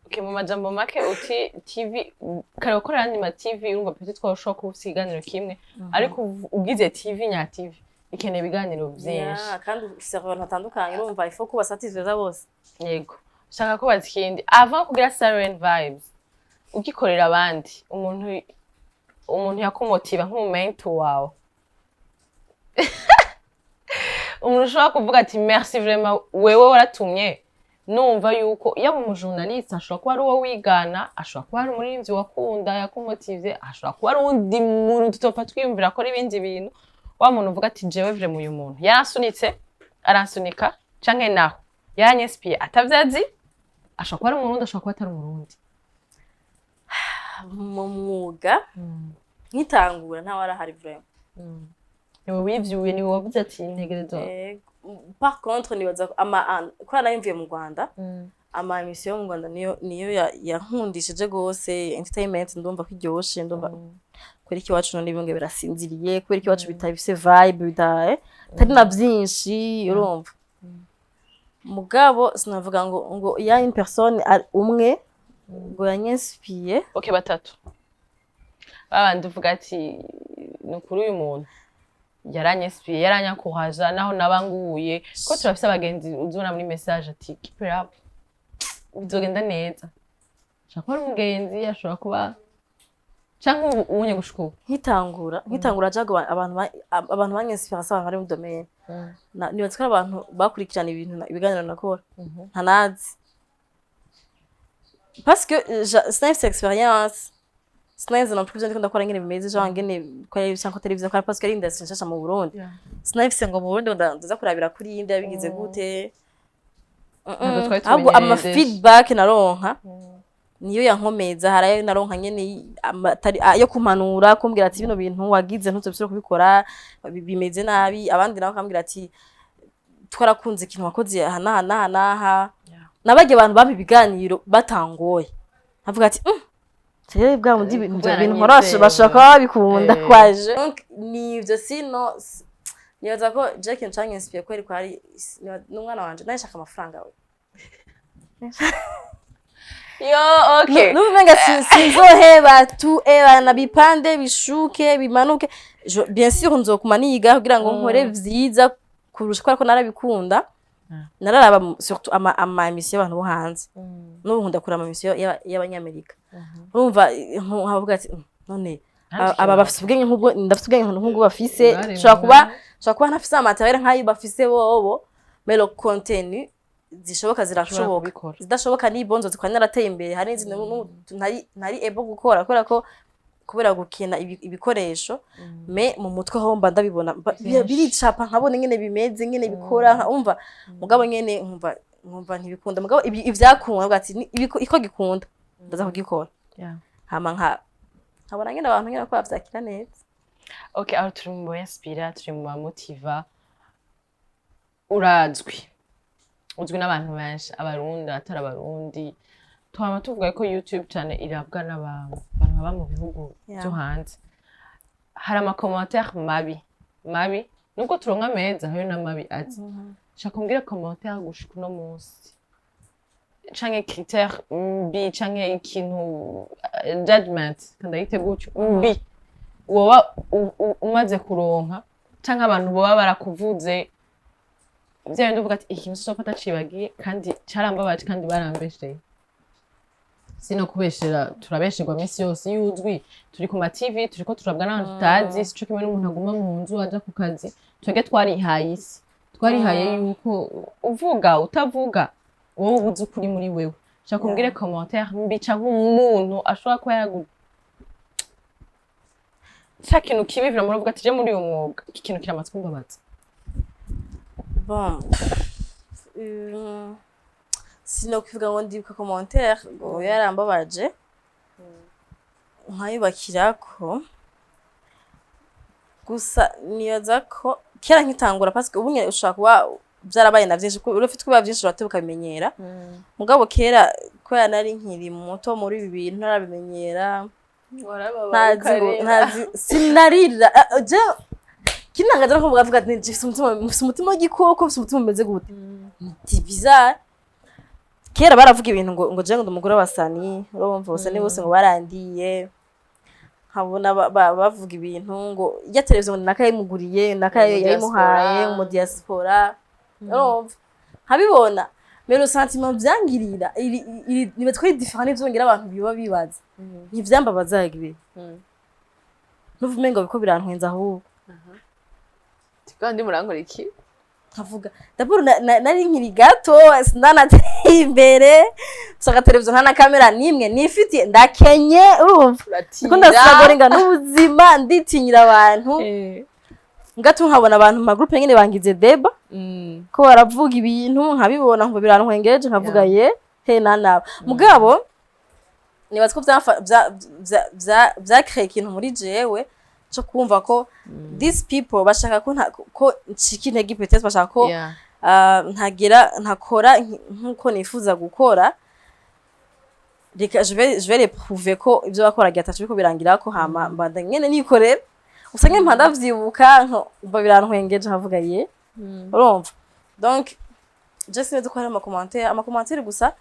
Okay, mu majambo make uti TV kare gukorera andi TV urumva peut-être twashobora kusiganira kimwe ariko ugize TV nya TV ikeneye ibiganiro byinshi kandi ufise abantu batandukanye urumva ifo kuba satisfait bose. Yego shaka ko bazikindi avant kugira Siren vibes ugikorera abandi umuntu yakumotiva nk'umentor wawe umuntu ushobora kuvuga ati merci vraiment wewe waratumye numva yuko yaba umujournaliste ashobora kuba ari uwo wigana ashobora kuba ari umuririmbyi wakunda yakumotive ashobora kuba ari undi muntu tutopfa twiyumvira akora ibindi bintu wa muntu uvuga ati jewe vraiment uyu muntu yaransunitse aransunika canke naho yaranyespiye atavyazi ashobora kuba ari umurundi ashobora kuba atari umurundi mu mwuga nkitangura nta warahari vraiment niwe wivyuye niwe wavuze ati ntegerezwa par contre nibaza kwa nayumviye mu Rwanda ama emission mu Rwanda niyo yankundishije gose entertainment ndumva kwiryoshe ndumva kweri ki wacu none ibinge birasinziriye kweri ki wacu bitafise vibe bitaye tari na byinshi urumva mugabo sinavuga ngo ya une personne umwe ngo yanyespiye okay batatu babandi uvuga ati no kuri uyu muntu yaranyespiye yaranyakuhaja naho nabanguye ko turafise abagenzi uzuna muri message ati keep it up bizogenda neza shaka umugenzi ashobora kuba canke unye gushuko nkitangura jago abantu banyespiye asaba bari mu domaine nibaza ko abantu bakurikirana ibintu ibiganiro nakora ntanazi parce que c'est expérience Sinaize no tukuje ndikunda kora ngene bimeze jo ngene kwa cyangwa televiziyo kwa parce que ari industry nshasha mu Burundi sinaize ngo mu Burundi ndaza kurabira kuri inda yabigize gute abo ama feedback naronka niyo yankomeza harayo naronka nyene yo kumanura kumbwira ati bino bintu wagize ntuzobisubira kubikora bimeze nabi abandi naho kambwira ati twarakunze ikintu wakoze hana nabaje abantu bampa ibiganiro batangoye avuga ati Tere bwa mundi bintu nkorashe bashaka babikunda kwaje nivyo sino nibaza ko Jack ncanye inspire kweri kwari n'umwana wanje nashaka amafaranga we yo okay numenga sinzoheba tu na bipande bishuke bimanuke bien sûr nzokumaniga kugira ngo nkore vyiza kurusha ko narabikunda nararaba surtout ama emission y'abantu bo hanze n'ubu nkunda kura ama emission y'abanyamerika urumva nkavuga ati none aba bafise ubwenge nk'ubwo ndafise ubwenge nk'ubwo bafise shaka kuba ntafise amatere nk'ayo bafise bobo mais le contenu zishoboka zirashoboka zidashoboka ni bonzo zikwa narateye imbere hari izindi ntari ebo gukora kubera gukina ibikoresho me mu mutwe ho mba ndabibona biricapa nkabone ngene bimeze ngene bikora umva mugabo ngene nkumva ntibikunda mugabo ivyakunda ati iko gikunda ndaza kugikora hama nkabona ngene abantu ngene ko bavyakira neza. Okay, aho turi mu inspira turi mu motiva uzwi n'abantu benshi abarundi atari abarundi twama tuvuga ko YouTube cyane irabwa n'abantu baba mu bihugu byo hanze hari ama commentaire mabi nubwo turonka meza hari na mabi ati shaka kumbwira commentaire gushika no munsi canke critère mbi canke ikintu judgment kandi yite gutyo mbi woba umaze kuronka canke abantu boba barakuvuze bya nduvuga ati ikintu sofata cibagiye kandi carambabaje kandi barambeshe sino kubeshera turabeshegwa misi yose yuzwi turi ku ma TV turiko turabwa n'abantu tutazi sico kimwe n'umuntu aguma mu nzu aja ku kazi twege twarihaye isi twarihaye yuko uvuga utavuga wowe uzi ukuri muri wewe shaka kumbwire commentaire mbi canke umuntu ashobora kuba yagu ikintu kibivira muri uvuga ati je muri uwo mwuga iki kintu kiramatswe kumbabaza bon sinokwivuga ngo ndibuka commentaire ngo yarambabaje nkayubakirako gusa niyoza ko kera nkitangura parce que ubu nyene ushaka kuba byarabaye na byinshi ko urufite kuba byinshi uratebuka bimenyera mugabo kera ko yanari nkiri muto muri ibi bintu narabimenyera ntazi sinarira je kinangaza no kuvuga ati njifise umutima w'igikoko ufise umutima umeze gute ndi bizarre kera baravuga ibintu ngo je ngo ndumugore wa Sani urumva bose ni bose ngo barandiye nkabona bavuga ibintu ngo ya televiziyo nakayimuguriye nakayimuhaye mu diaspora urumva nkabibona mais le sentiment byangirira nibe twari différent byongera abantu biba bibaza ntivyambabaza yagibe nuvume ngo biko birantwenza ahubwo kandi murangora iki nkavuga d'abord nari nkiri gato sindanateye imbere usanga televiziyo nta na kamera nimwe nifitiye ndakenye urumva niko ndasagora n'ubuzima nditinyira abantu ngato nkabona abantu mu groupe nyene bangize deba ko baravuga ibintu nkabibona ngo birantwengeje nkavuga ye he nanaba mugabo nibaza ko bya créer ikintu muri jewe cyo kumva ko these people bashaka ko nshika intege peut-être bashaka ko ntakora nkuko nifuza gukora reka je vais les prouver ko ibyo bakora gatatu biko birangira ko hama mbanda nyene nikorera usanga mpanda vyibuka umva birantwengeje nkavuga ye urumva donc je sais dukora ama commentaire gusa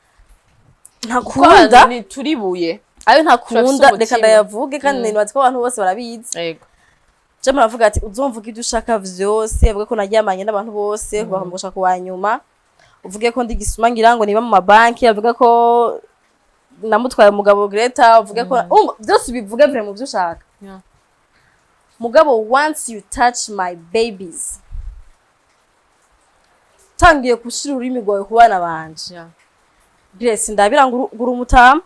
ntakunda ni turibuye ayo ntakunda reka ndayavuge kandi nibaza ko abantu bose barabizi yego je muravuga ati uzomvuga ibyo ushaka vyose avuga ko naryamanye n'abantu bose bakamugusha ku wanyuma uvuge ko ndi gisuma ngira ngo niba mu mabanki avuga ko namutwaye umugabo Greta uvuge ko byose bivuga vre mu byo ushaka mugabo once you touch my babies tangiye kushira urimi gwawe ku bana banje Grace ndabirangura umutama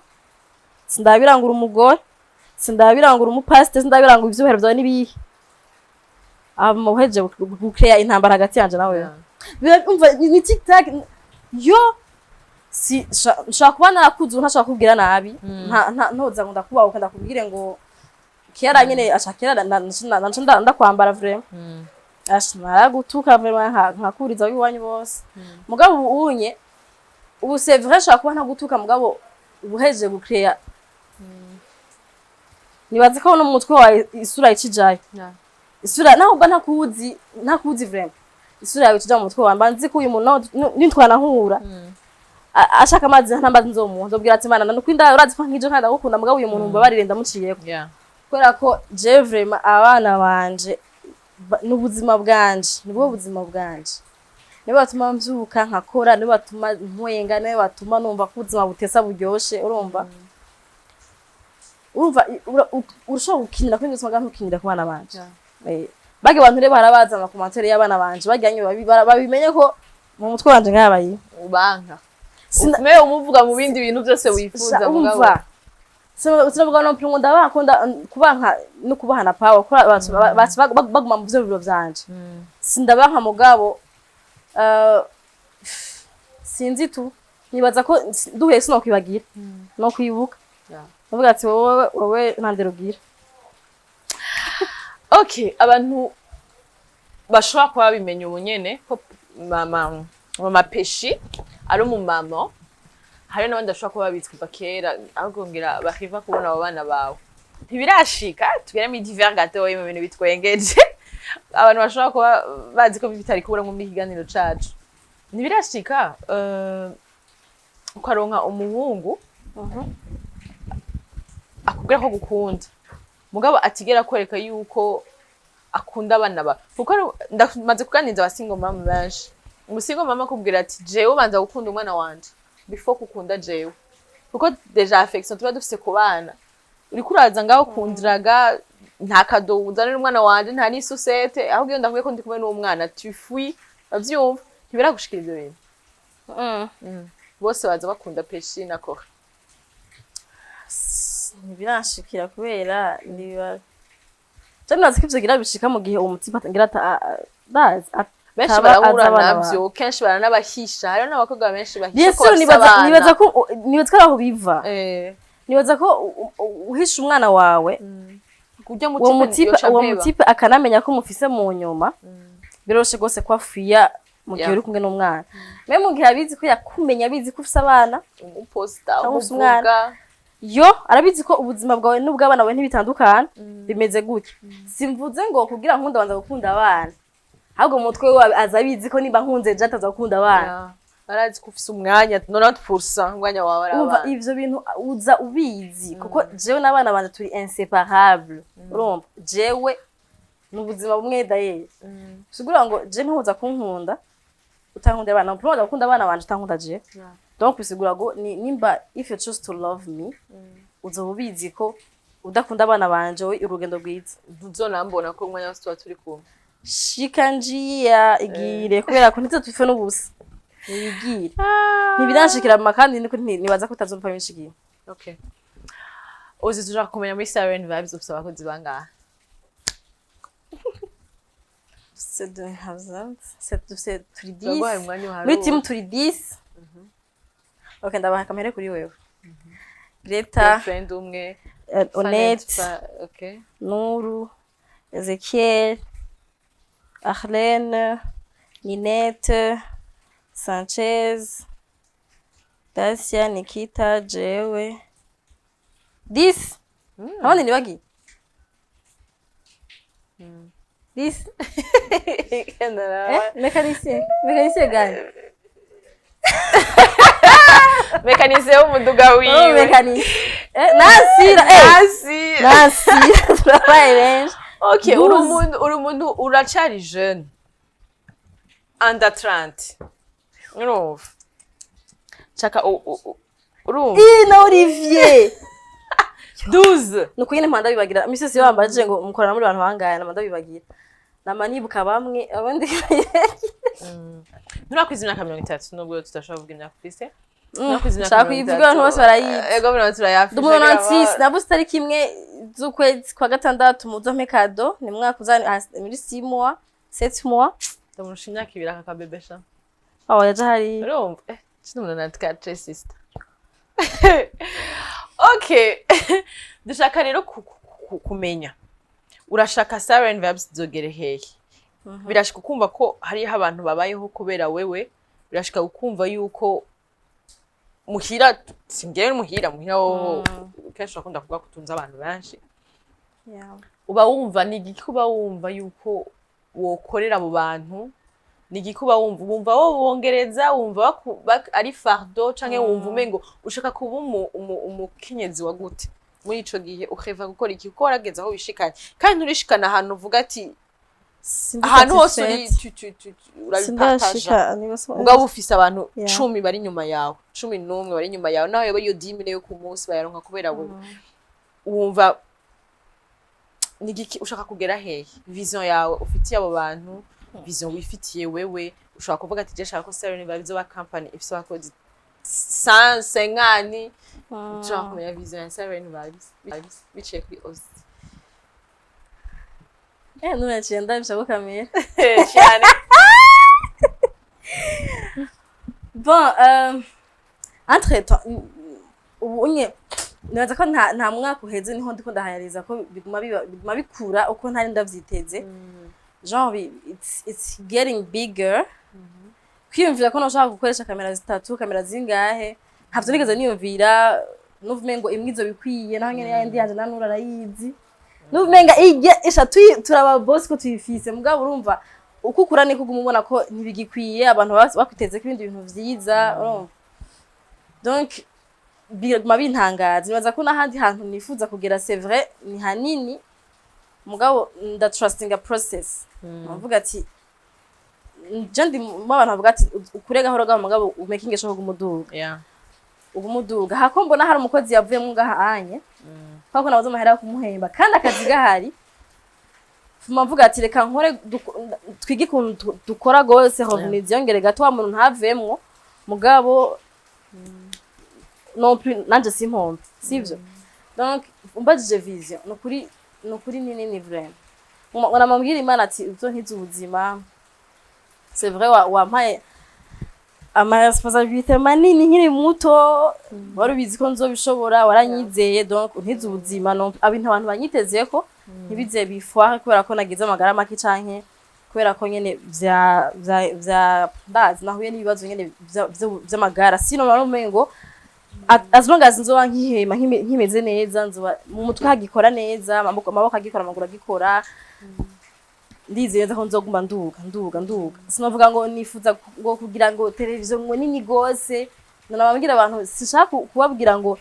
sindabirangura umugore sindabirangura umupasite sindabirangura ivyuhero byawe nibihe muheje gukreya intambara hagati yanje nawe umva ni TikTok yo si shaka kuba nakuze ntashaka kubwira nabi ntoza ngo ndakubaho kandi akubwire ngo kera nyene ashakira ndakwambara vraiment ashimara gutuka vraiment nkakuriza wiwanyu bose mugabo unye ubu c'est vrai shaka kuba ntagutuka mugabo ubuheje gukreya nibaze ko no mutwe wa isura ikijaye isura naho mba ntakuzi vraiment isura yawe cija mu mutwe wamba nzi ko uyu muntu nintwana nkura ashaka amazi ntambazi nzomuntu nzobwira ati mana nukwinda urazi ko nkije kandi agukunda mugabo uyu muntu mbabarire ndamuciyeko kubera ko je vraiment abana banje n'ubuzima bwanje nibwo buzima bwanje nibo batuma mvyuka nkakora nibo batuma ntwenga nibo batuma numva ko ubuzima butesa buryoshe urumva urushaho gukinira kuri ndetse magana ukinira ku bana banje bage abantu reba harabaza ama commentaire y'abana banje bajyanye babimenye ko mu mutwe wanje ngabaye ubanka umewe umuvuga mu bindi bintu byose wifuza mugabo sinavuga no pungunda bakunda kubanka no kubahana power ko baguma mu byo byanje sindabanka mugabo sinzi tu nibaza ko duhe sino kwibagira no kwibuka uvuga ati wowe ntanderugira okay abantu bashobora kuba bimenye ubunyene ko mama peshi ari mu mama hari n'abandi bashobora kuba babitswe kera ahubwo ngira bakiva kubona abo bana bawe ntibirashika tugera mu divers gato mu bintu bitwengeje abantu bashobora kuba bazi ko bitari kubura mu kiganiro cacu ntibirashika ukaronka umuhungu akubwira ko gukunda mugabo atigera kwereka yuko akunda abana ba kuko ndamaze kuganiriza abasingo mama benshi umusingo mama akubwira ati jewe ubanza gukunda umwana wanje before kukunda jewe kuko deja affection tuba dufise ku bana uri kuraza ngaho kundiraga nta kado uzanira umwana wanje nta n'isusete aho giye ndavuye ko ndi kumwe n'umwana tufui avyumva ntibiragushikira ibyo bintu bose baza bakunda peshi na kora ntibirashikira kubera niba cyane nazi ko ivyo gira bishika mu gihe umutima ngira benshi barahura navyo kenshi baranabahisha hariho n'abakobwa benshi bahisha ko nibaza ko aho biva nibaza ko uhisha umwana wawe uwo mutipe akanamenya ko mufise mu nyuma biroroshe gose kwa fiya mu gihe uri kumwe n'umwana me mu gihe abizi ko yakumenya abizi ko ufise abana umuposta umuvuga yo arabizi ko ubuzima bwawe n'ubw'abana bawe ntibitandukana bimeze gutya simvuze ngo kugira nkunda banza gukunda abana ahubwo umutwe wawe azabizi ko niba nkunze je ataza gukunda abana barazi ko ufise umwanya 90% umwanya wawe ari abana ivyo bintu uza ubizi kuko jewe n'abana banje turi inseparable urumva jewe n'ubuzima bumwe daye sigura ngo je ntuza kunkunda utankunda abana ntuza gukunda abana banje utankunda je donc bisigura ngo nimba if you choose to love me uza ubizi ko udakunda abana banje we urugendo rwiza ntuzonambona ko umwanya wose tuba turi kumwe shika njia igire kubera ko ntitse tufe n'ubusa nibigire ntibiranshikira mama kandi niko nibaza ko utazumva binshikiye okay ozi tuja kumenya muri Siren Vibes ufite abakozi bangahe turi 10 muri team turi 10 okay ndabaha kamera kuri wewe Greta friend umwe Onet okay Nuru Ezekiel Arlene Ninette Sanchez Dacia Nikita jewe 10 abandi nibagi 10 mécanicien gani mécanicien w'umuduga wiwe mécanicien nasira turabaye benshi okay uri umuntu uracari jeune under 30 urumva chaka urumva na Olivier 12 nuko nyine mpanda bibagira misese yambaje ngo mukorana muri abantu bangaye na mpanda bibagira namanibuka bamwe abandi nurakwizina ka 30 nubwo tutashaka kuvuga imyaka ufise nshaka kuyivuga abantu bose barayizi ego bino turayafisha dumuntu 96 nabuze tariki imwe z'ukwezi kwa gatandatu muzompe kado ni mwaka uzani muri 6 mois 7 mois ndamurusha imyaka 2 aka kabebesha yaje hari urumva kinumuna natka sister okay dushaka rero kumenya urashaka Siren Vibes zogere hehe birashika kumva ko hari abantu babayeho kubera wewe birashika ukumva yuko muhira singere muhira wowe kenshi akunda kuvuga ko tunza abantu benshi uba wumva nigikuba wumva yuko wokorera abo bantu nigikuba wumva wo bongereza wumva ari fardo canke wumva umengo ushaka kuba umukenyezi wa gute muri ico gihe ukheva gukora iki uko warageza aho bishikanye kandi urishikana ahantu uvuga ati ahantu hose urabipartaja mugabo ufise abantu 10 bari nyuma yawe 11 bari nyuma yawe naho yoba yo 10 yo ku munsi bayaronka kubera wowe wumva nigiki ushaka kugera hehe vision yawe ufitiye abo bantu vision wifitiye wewe ushaka kuvuga ati je shaka ko Siren Vibes zo ba company ifise abakozi 150 ushaka kumenya vision ya Siren Vibes biciye kuri OZ nuna chenda bishago kamera cyane bon entre temps ubunye naza ko nta mwaka uheze niho ndiko ndahayariza ko biguma bikura uko ntari ndavyiteze genre it's getting bigger kwiyumvira ko nashaka gukoresha kamera zitatu kamera zingahe havyo nigeze niyumvira nuvumengo imwizo bikwiye naho nyene yandi yanje nanura arayizi nuvumenga eshatu turaba boss ko tuyifise mugabo urumva ukukura ni kugumubona ko ntibigikwiye abantu bakwiteze ko ibindi bintu vyiza urumva donc biguma bintangaza nibaza ko nahandi hantu nifuza kugera c'est vrai ni hanini mugabo nda trusting a process mvuga ati jandi mu abantu bavuga ati ukurega horoga mugabo umaking sho kumuduga ubumuduga hako mbona hari umukozi yavuye mu ngahanye kwako nabazo mahera kumuhemba kandi akazi gahari mvuga ati reka nkore twigi kuntu dukora gose revenu ziyongere gato wa muntu ntavemwo mugabo non plus nanje simpombe sivyo donc umbajije vision nukuri nini vraiment mwana mambwira imana ati uzo nkiza ubuzima c'est vrai wampaye ama responsabilité manini nkiri muto wari ubizi ko nzobishobora waranyizeye donc untize ubuzima no abintu abantu banyitezeye ko ntibize bifwa kubera ko nagize amagara make canke kubera ko nyene vya ndazi nahuye n'ibibazo nyene vy'amagara sino narumengo as long as nzoba nkihema nkimeze neza nzoba mu mutwe hagikora neza amaboko agikora amaguru agikora ndizeye ko nzoguma nduga sinovuga ngo nifuza ngo kugira ngo televiziyo ngo nini gose nababwira abantu sishaka kubabwira ngo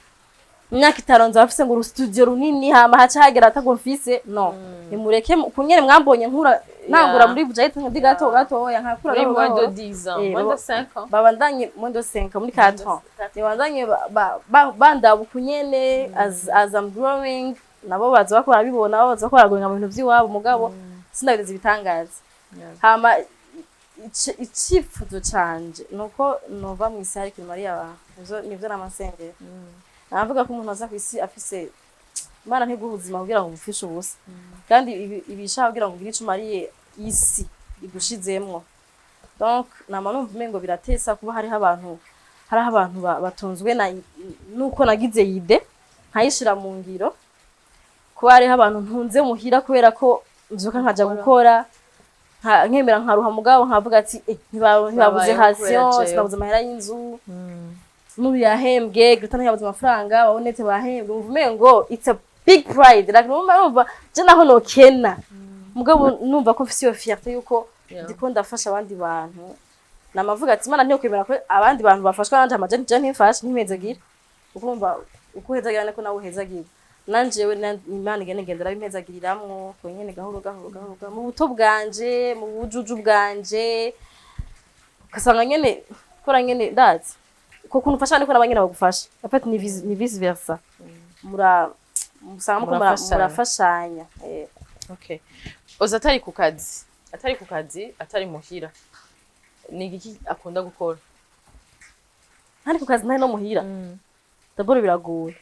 imyaka 5 nza bafise ngo studio runini hama hacagera atago mfise no nimureke kunyene mwambonye nkura nangura muri budget ndi gato yankakura muri moins de 10 ans moins de 5 ans babandanye moins de 5 muri 4 ans nibandanye bandabu kunyene as I'm growing nabo baza bakora bibona nabo baza bakora guringa mu bintu by'iwabo mugabo sindabiriza ibitangaza hama icifuzo canje nuko nova mu isari kuri Maria nivyo namasengero navuga ko umuntu aza kwisi afise Imana ntiguha ubuzima kugira ngo bufishe ubusa kandi ibishaka kugira ngo ugire ico mariye isi igushizemwo donc nama numva umengo biratesa kuba hari abantu batunzwe nuko nagize yide nkayishira mu ngiro kuba hari abantu ntunze muhira kubera ko nzoka nkaja gukora nkemera nkaruha mugabo nkavuga ati ntibabuze hasiyo sinabuze amahera y'inzu n'ubu yahembwe gutana yabuze amafaranga babonetse bahembwe umengo it's a big pride like numva je naho no kena mugabo numva ko mfise iyo fierté yuko ndiko ndafasha abandi bantu namavuga ati Imana ntiyo kwemera ko abandi bantu bafashwa nanje amajani je ntifashe ntimezagira ukumva uko hezagira nako nawe hezagira nanjewe Imana igendera bimezagiriramwo ko nyene gahoro mu buto bwanje mu bujuju bwanje kasanga nyene kora nyene ndazi ko kunufasha niko nabanyene bagufasha en fait ni vice versa murafashanya okay oza atari ku kazi atari muhira ni iki akunda gukora hari ku kazi no muhira daboro biragoye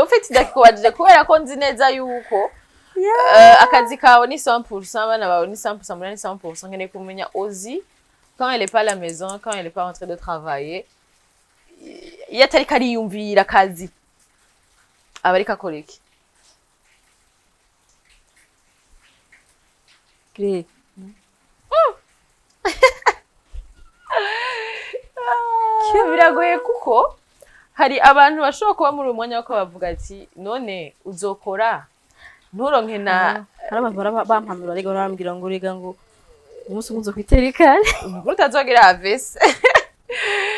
ufite ndakubajije kubera ko nzi neza yuko akazi kawe ni 100% abana bawe ni 100% muri 100% nkeneye kumenya Ozi quand elle est pas à la maison quand elle est pas en train de travailler yatari kariyumvira akazi abarika akora iki Great. Biragoye kuko hari abantu bashobora kuba muri umwanya wako bavuga ati none uzokora nturonke na hari abantu bampanura rega barambwira ngo rega ngo umunsi uzo kwiterikane utazogira avese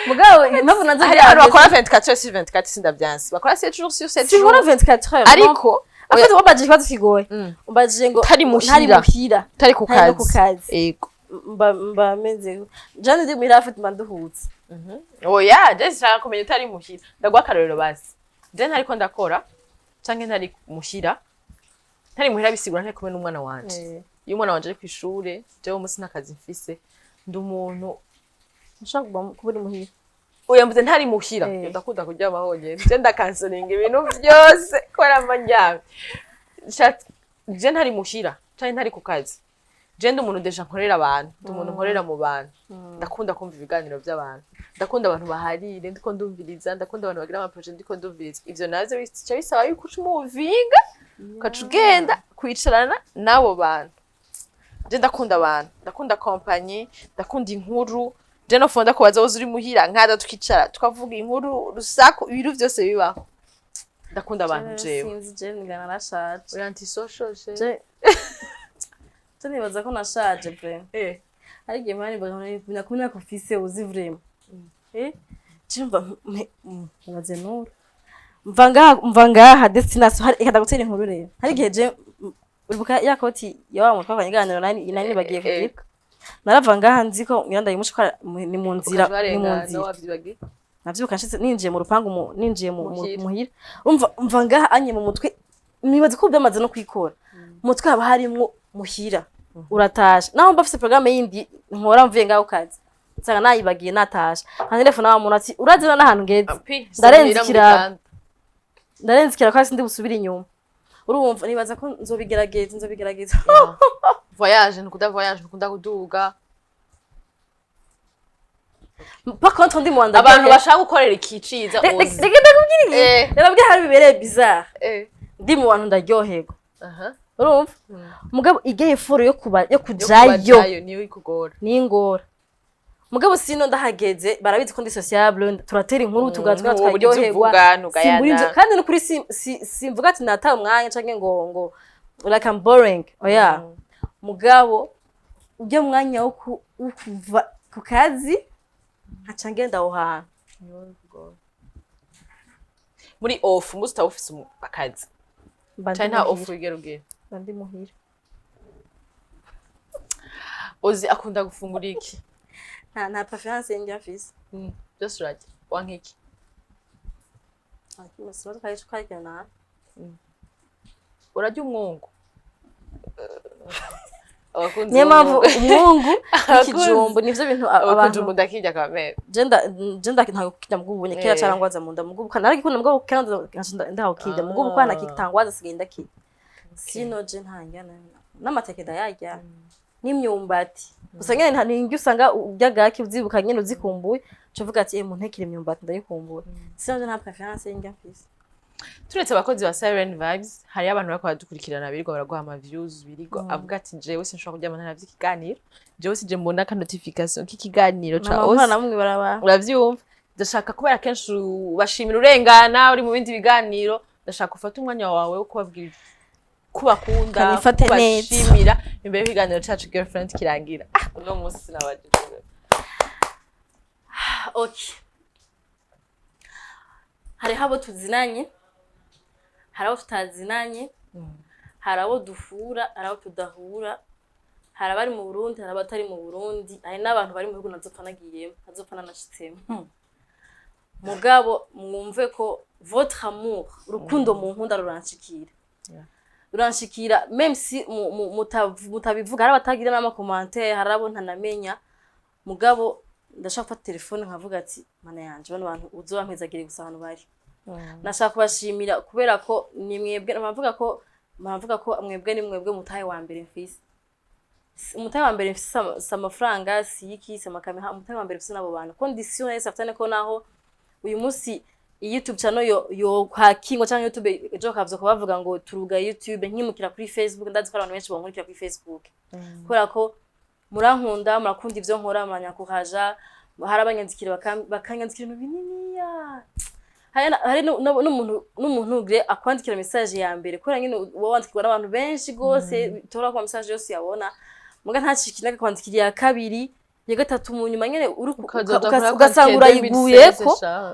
mugabo impamvu nazogira hari bakora 24 heures sur 24 sindabyansi bakora 7 jours sur 7 jours 24 heures ariko afite ubajije ikibazo kigoye ubajije ngo tari muhira tari ku kazi yego mbameze jane ndi muhira afite manduhutse oya je sha kumenya utari muhira ndagwa karorero basi je ntariko ndakora canke ntari muhira ntari muhira bisigura ntari kumwe n'umwana wanje iyo umwana wanje ari kwishure je umunsi nakazi mfise ndi umuntu ushaka kubura muhira oya mvuze ntari muhira ndakunda kuryama honyene je ndakansoninga ibintu byose kora manjyawe je ntari muhira canke ntari ku kazi je ndi umuntu deja nkorera abantu ndi umuntu nkorera mu bantu ndakunda kumva ibiganiro by'abantu ndakunda abantu baharire ndiko ndumviriza ndakunda abantu bagira ama project ndiko ndumviriza ivyo navyo bisaba yuko umuvinga ukacugenda kwicarana nabo bantu je ndakunda abantu ndakunda compagnie ndakunda inkuru je no fonda ko bazoza uri muhira nkada tukicara tukavuga inkuru rusaku ibintu byose bibaho ndakunda abantu jewe sinzi je ngana nashaje uri anti social je nibaza ko nashaje pre ari gihe mani nakumenya ko fise uzi vraiment chimva ngaze nuru mvanga destination hari ikada gutera inkuru rero hari gihe je uribuka yakoti yawa mu twavanyiganiro nani bagiye kugira naravanga hanzi ko miranda yimushika ni mu nzira navyo kanshitse ninjiye mu rupangu ninjiye mu muhira umva ngaha anye mu mutwe nibaza ko byamaze no kwikora mutwe haba harimo muhira uratasha naho mbafise programme yindi nkora mvuye ngaho kazi nsanga nayibagiye natasha handi telefone wa muntu ati urazina n'ahantu ngeze ndarenzikira kandi ndi busubira inyuma urumva nibaza ko nzobigerageza voyage nukunda kuduga Par contre ndi mu Rwanda abantu bashaka gukorera ikiciza uzi reka ndakubwira narabwiye hari bibereye bizarre ndi mu bantu ndaryoherwa urumva mugabo igeye foro yo kujayo niyo ikugora n'ingora mugabo sino ndahageze barabizi ko ndi sociable turatera inkuru tugatwa twaryoherwa kandi no kuri simvuga ati nataye umwanya canke ngo like I'm boring oya mugabo ujye mwanya wo kuva ku kazi nkaca ngenda aho hantu muri off musta office akazi nta off ugerugera bandi muhira Ozi akunda gufungura iki nta preference yanjye afise just right wankiki akimaso kaje kajyana urajya umwungu niyo mpamvu umwungu ikijumbu nivyo bintu abantu ndakijya kamera jenda ntago kijya mugubunye kera cyarangwaza mu nda mugubu kana aragikunda mugabo kandi ndaho kijya mugubu kwana kitangwaza sigenda ki sino je ntangana n'amateke dayajya n'imyumbati gusa nyene nta ningi usanga ujyaga kivyibuka nyene uzikumbuye cuvuga ati mu ntekire imyumbati ndayikumbuye sino je nta preference y'inga fisi turetse abakozi ba Siren Vibes hari abantu bakora dukurikirana birirwa baraguha ama views birirwa avuga ati jewe sinshobora kujya amana vy'ikiganiro jewe sije mbona ka notification k'ikiganiro ca Ozi namwe baraba uravyumva ndashaka kubera kenshi bashimira urengana uri mu bindi biganiro ndashaka ufata umwanya wawe wo kubabwira kubakunda kubashimira imbere y'ikiganiro cacu girlfriend kirangira uno munsi sinabajije okay hari habo tuzinanye hari abo tutazinanye hari abo dufura hari abo tudahura hari abari mu Burundi hari abatari mu Burundi hari n'abantu bari mu bihugu nazopfanagiyemo nazopfana nashitsemo mugabo mwumve ko votre amour urukundo mu nkunda ruranshikira uranshikira même si mutabivuga hari abatagira n'ama commentaire hari abo ntanamenya mugabo ndashaka gufata telefone nkavuga ati mana yanje bano bantu uzobampezagire gusa abantu bari nashaka kubashimira kubera ko ni mwebwe navuga ko mwebwe ni mwebwe mutahe wa mbere mfise umutahe wa mbere mfise amafaranga siki samakamera umutahe wa mbere mfise nabo bantu condition yese aftane ko naho uyu munsi YouTube channel yo hacking cyangwa YouTube ejo kavyo kubavuga ngo turuga YouTube nkimukira kuri Facebook ndazi ko abantu benshi bankurikira kuri Facebook kubera ko murankunda murakunda ivyo nkora amanyakuhaja hari abanyandikira bakanyandikira ibintu binini ya hari n'umuntu ugire akwandikira message ya mbere kubera nyine wandikirwa n'abantu benshi gose tora kwa message yose yabona muga ntacikina kwandikira ya kabiri ya gatatu mu nyuma nyene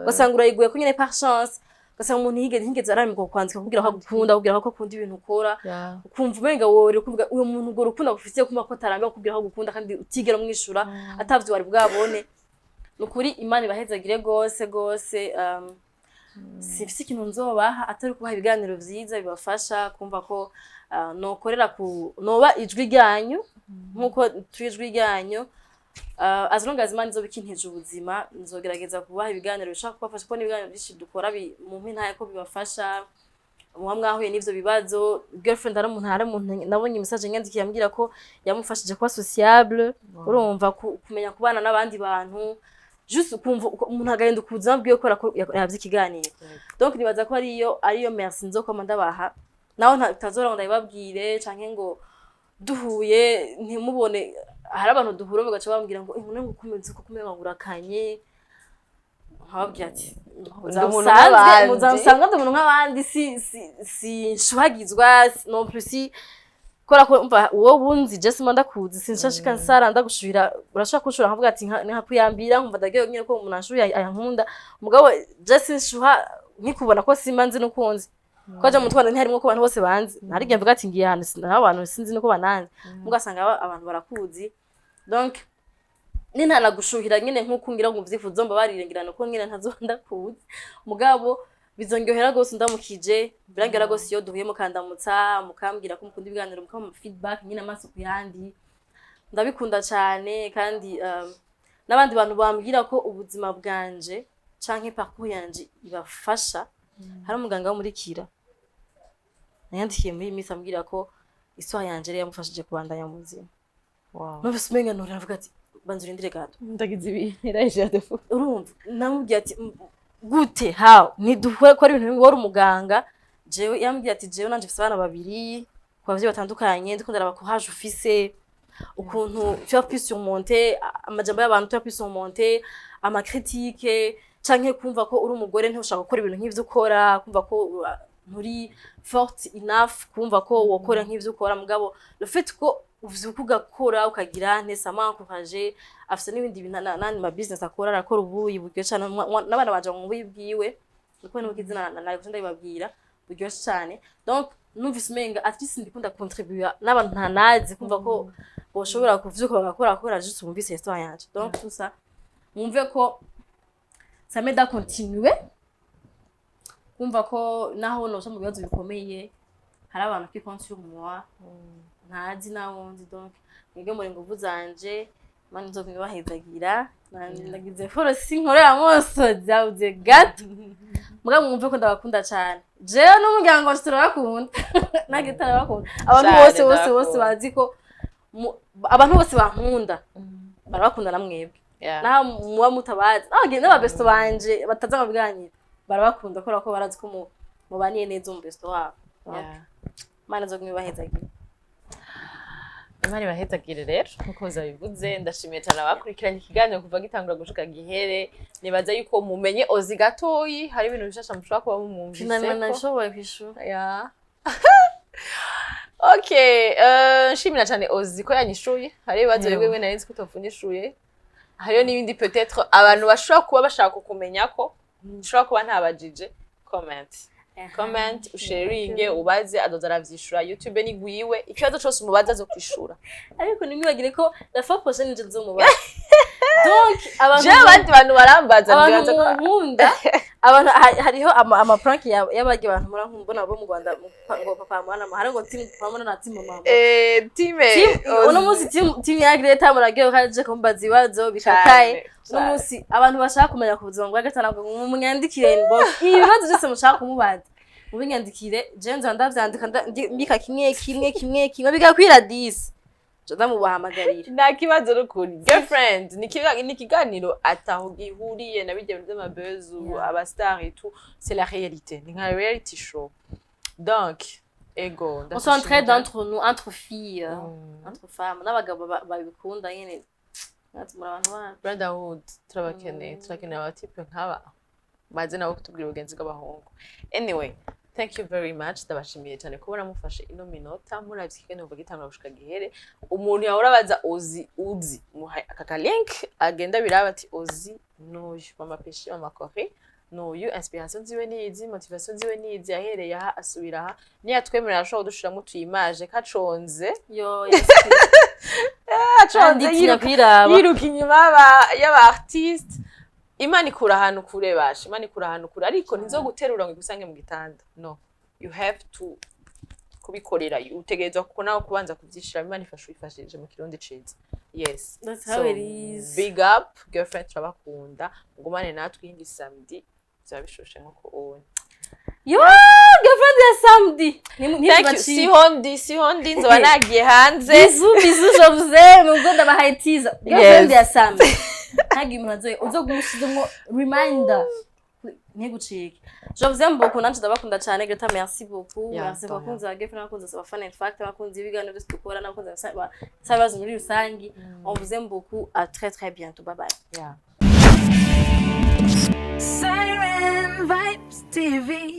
ugasangura yiguye ko nyene par chance ugasanga umuntu higeze aramika kwandika kugira ko agukunda kugira ko akunda ibintu ukora ukumva umenga wore kuvuga uyo muntu ngo rukunda gufite kuma ko tarambe kugira ko agukunda kandi utigera mwishura atavyo wari bwabone nukuri Imana ibahezagire gose sifisi ikintu nzobaha atari kubaha ibiganiro vyiza bibafasha kumva ko nokorera noba ijwi ryanyu nkuko twijwi ryanyu as long as Imana izobikintije ubuzima nzogerageza kubaha ibiganiro bishaka kubafasha ko n'ibiganiro byinshi dukora mu mpintaye ko bibafasha mwahuye n'ivyo bibazo girlfriend ari umuntu nabonye message nyandikiye ambwira ko yamufashije kuba sociable urumva kumenya kubana n'abandi bantu juste kumva umuntu agahenda kuza mbwiye ko yavye ikiganiro donc nibaza ko ariyo merci nzokoma ndabaha naho ntazora ndabibabwire canke ngo duhuye ntimubone hari abantu duhura bagaca bambwira ngo inkune ngo kumeze ko kumenya ngurakanye nkababwira ati muzasanga umuntu nk'abandi si shuhagizwa non plus si kora ko umva uwo bunzi je sima ndakuzi sinshashika nsara ndagushuhira urashaka kushura nkavuga ati nkakuyambira nkumva ndagiye nyine ko umuntu anshuye ayankunda mugabo je sinshuha nkikubona ko simanzi nukunzi kwaje mu Rwanda ntiharimo ko abantu bose banzi ntarige mvuga ati ngiye hano abantu sinzi nuko bananze mugasanga abantu barakuzi donc nina nagushuhira nyine nkuko ngira ngo mvyifuzo mba barirengirana ko nyine ntazonda kuzi mugabo bizongyohera gose ndamukije birangera gose iyo duhuye mukandamutsa mukambwira ko mukunda ibiganiro mukama feedback nyine amaso kuyandi ndabikunda cyane kandi nabandi bantu bambwira ko ubuzima bwanje canke parcours yanje ibafasha hari umuganga wo muri Kira nayandikiye muri misa ambwira ko iswa yanje yamufashije kubandanya mu buzima wow no bisumenga no ravuga ati banzurindire gato ndagize ibiraje defu urumva namubwiye ati gute how niduhwe ko ari ibintu wari umuganga jewe yambwiye ati jewe nanje mfise abana babiri ku bavyeyi batandukanye ndikundira bakuhaje ufise ukuntu tu as pu surmonter amajambo y'abantu tu as pu surmonter ama critique canke kumva ko uri umugore ntushaka gukora ibintu nk'ivyo ukora kumva ko nturi forte enough kumva ko wokora nk'ivyo ukora mugabo le fait ko uvuze ugakora ukagira ntesama encourager afise n'ibindi bintu nani ma business akora arakora ubuyi buryo cyane n'abana baje mu buyi bwiwe niko ni ukizina nari kugenda bibabwira buryo cyane donc numvise umenga at least ndikunda contribuer n'abantu ntanazi kumva ko boshobora kuvyuka bagakora juste umvise histoire yanje donc tout ça mwumve ko ça m'aide à continuer kumva ko naho no mu bibazo bikomeye hari abantu qui compte sur moi ntazi nawundi donc mwige muri nguvu zanje mani nzo kwibahezagira nagize force nkorera mose byauze gato muga mwumve ko ndabakunda cyane jewe n'umuryango wacu turabakunda nagitara bakunda abantu bose bazi ko abantu bose bankunda barabakunda namwebwe naho muba mutabazi nagende ababesto banje bataza mabwanyira barabakunda ko barazi ko mubaniye neza mu besto wabo mani nzo kwibahezagira Imari bahetagire rero nkuko zabivuze ndashimiye cyane abakurikiranye ikiganiro kuva gitangura gushika gihere nibaza yuko mumenye ozi gatoyi hari ibintu bishasha mushobora kuba mumumvise ko nashoboye kwishura okay nshimira cyane ozi ko yanyishuye hari ibibazo bimwe nari nzi ko tofunyishuye hariyo n'ibindi peut-être abantu bashobora kuba bashaka kumenya ko nshobora kuba ntabajije comment usharinge ubaze adoza aravyishura YouTube ni gwiwe ikibazo cyose umubaza zo kwishura ariko nimwibagire ko la fois prochaine nje nzomubaza donc abandi bantu barambaza byaza ko nkunda abantu hariho ama prank y'abagi abantu murankubona bo mu Rwanda ngo papa mwana mahara ngo team pamona na team mama team uno munsi team ya Greta muragiye kaje kumbaza ibibazo bikakaye uno munsi abantu bashaka kumenya ku buzima bwa gatana ngo munyandikire inbox ibibazo byose mushaka kumubaza mubinyandikire je nzo ndavyandika mbika kimwe bigakwira 10 je ndamubahamagarira nta kibazo rukuri girlfriend ni kiganiro ataho gihuriye na bijye by'amabezu aba star et tout c'est la réalité ni nka reality show donc ego on s'entraide entre nous entre filles entre femmes n'abagabo babikunda nyene natuma abantu bana brotherhood turakeneye abatipe nk'aba baze nabo kutubwira ubugenzi bw'abahungu anyway thank you very much ndabashimiye cyane kubona mufashe ino minota muravye ikiganiro kuva gitangura gushika gihere umuntu yahora baza ozi aka link agenda biraba ati ozi no mama peshi mama kore no you inspiration ziwe nizi motivation ziwe nizi ahereye aha asubira aha ni atwemerera ashobora kudushiramo tuyimage kaconze aconze yiruka inyuma y'aba artiste Imani kura ahantu kure bashe Imani kura ahantu kure ariko ntizo guterura ngo igusange mu gitanda no you have to kubikorera utegerezwa kuko nawe kubanza kuvyishira Imani ifashije mu kirundi ciza yes that's how it is big up girlfriend turabakunda ngumane natwe indi samedi zabishoshe nko on yo girlfriend ya samedi si hondi nzo banagiye hanze bizu jovuze mu Rwanda bahayitiza girlfriend ya samedi nagi murazoye uzogushizemo reminder ntigucike je vous aime beaucoup nanje ndabakunda cyane Greta merci beaucoup merci bakunze ba girlfriend bakunze ba fan in fact bakunze ibiganiro byose dukora nakunze sabazo muri rusangi on vous aime beaucoup à très bientôt bye bye Siren Vibes TV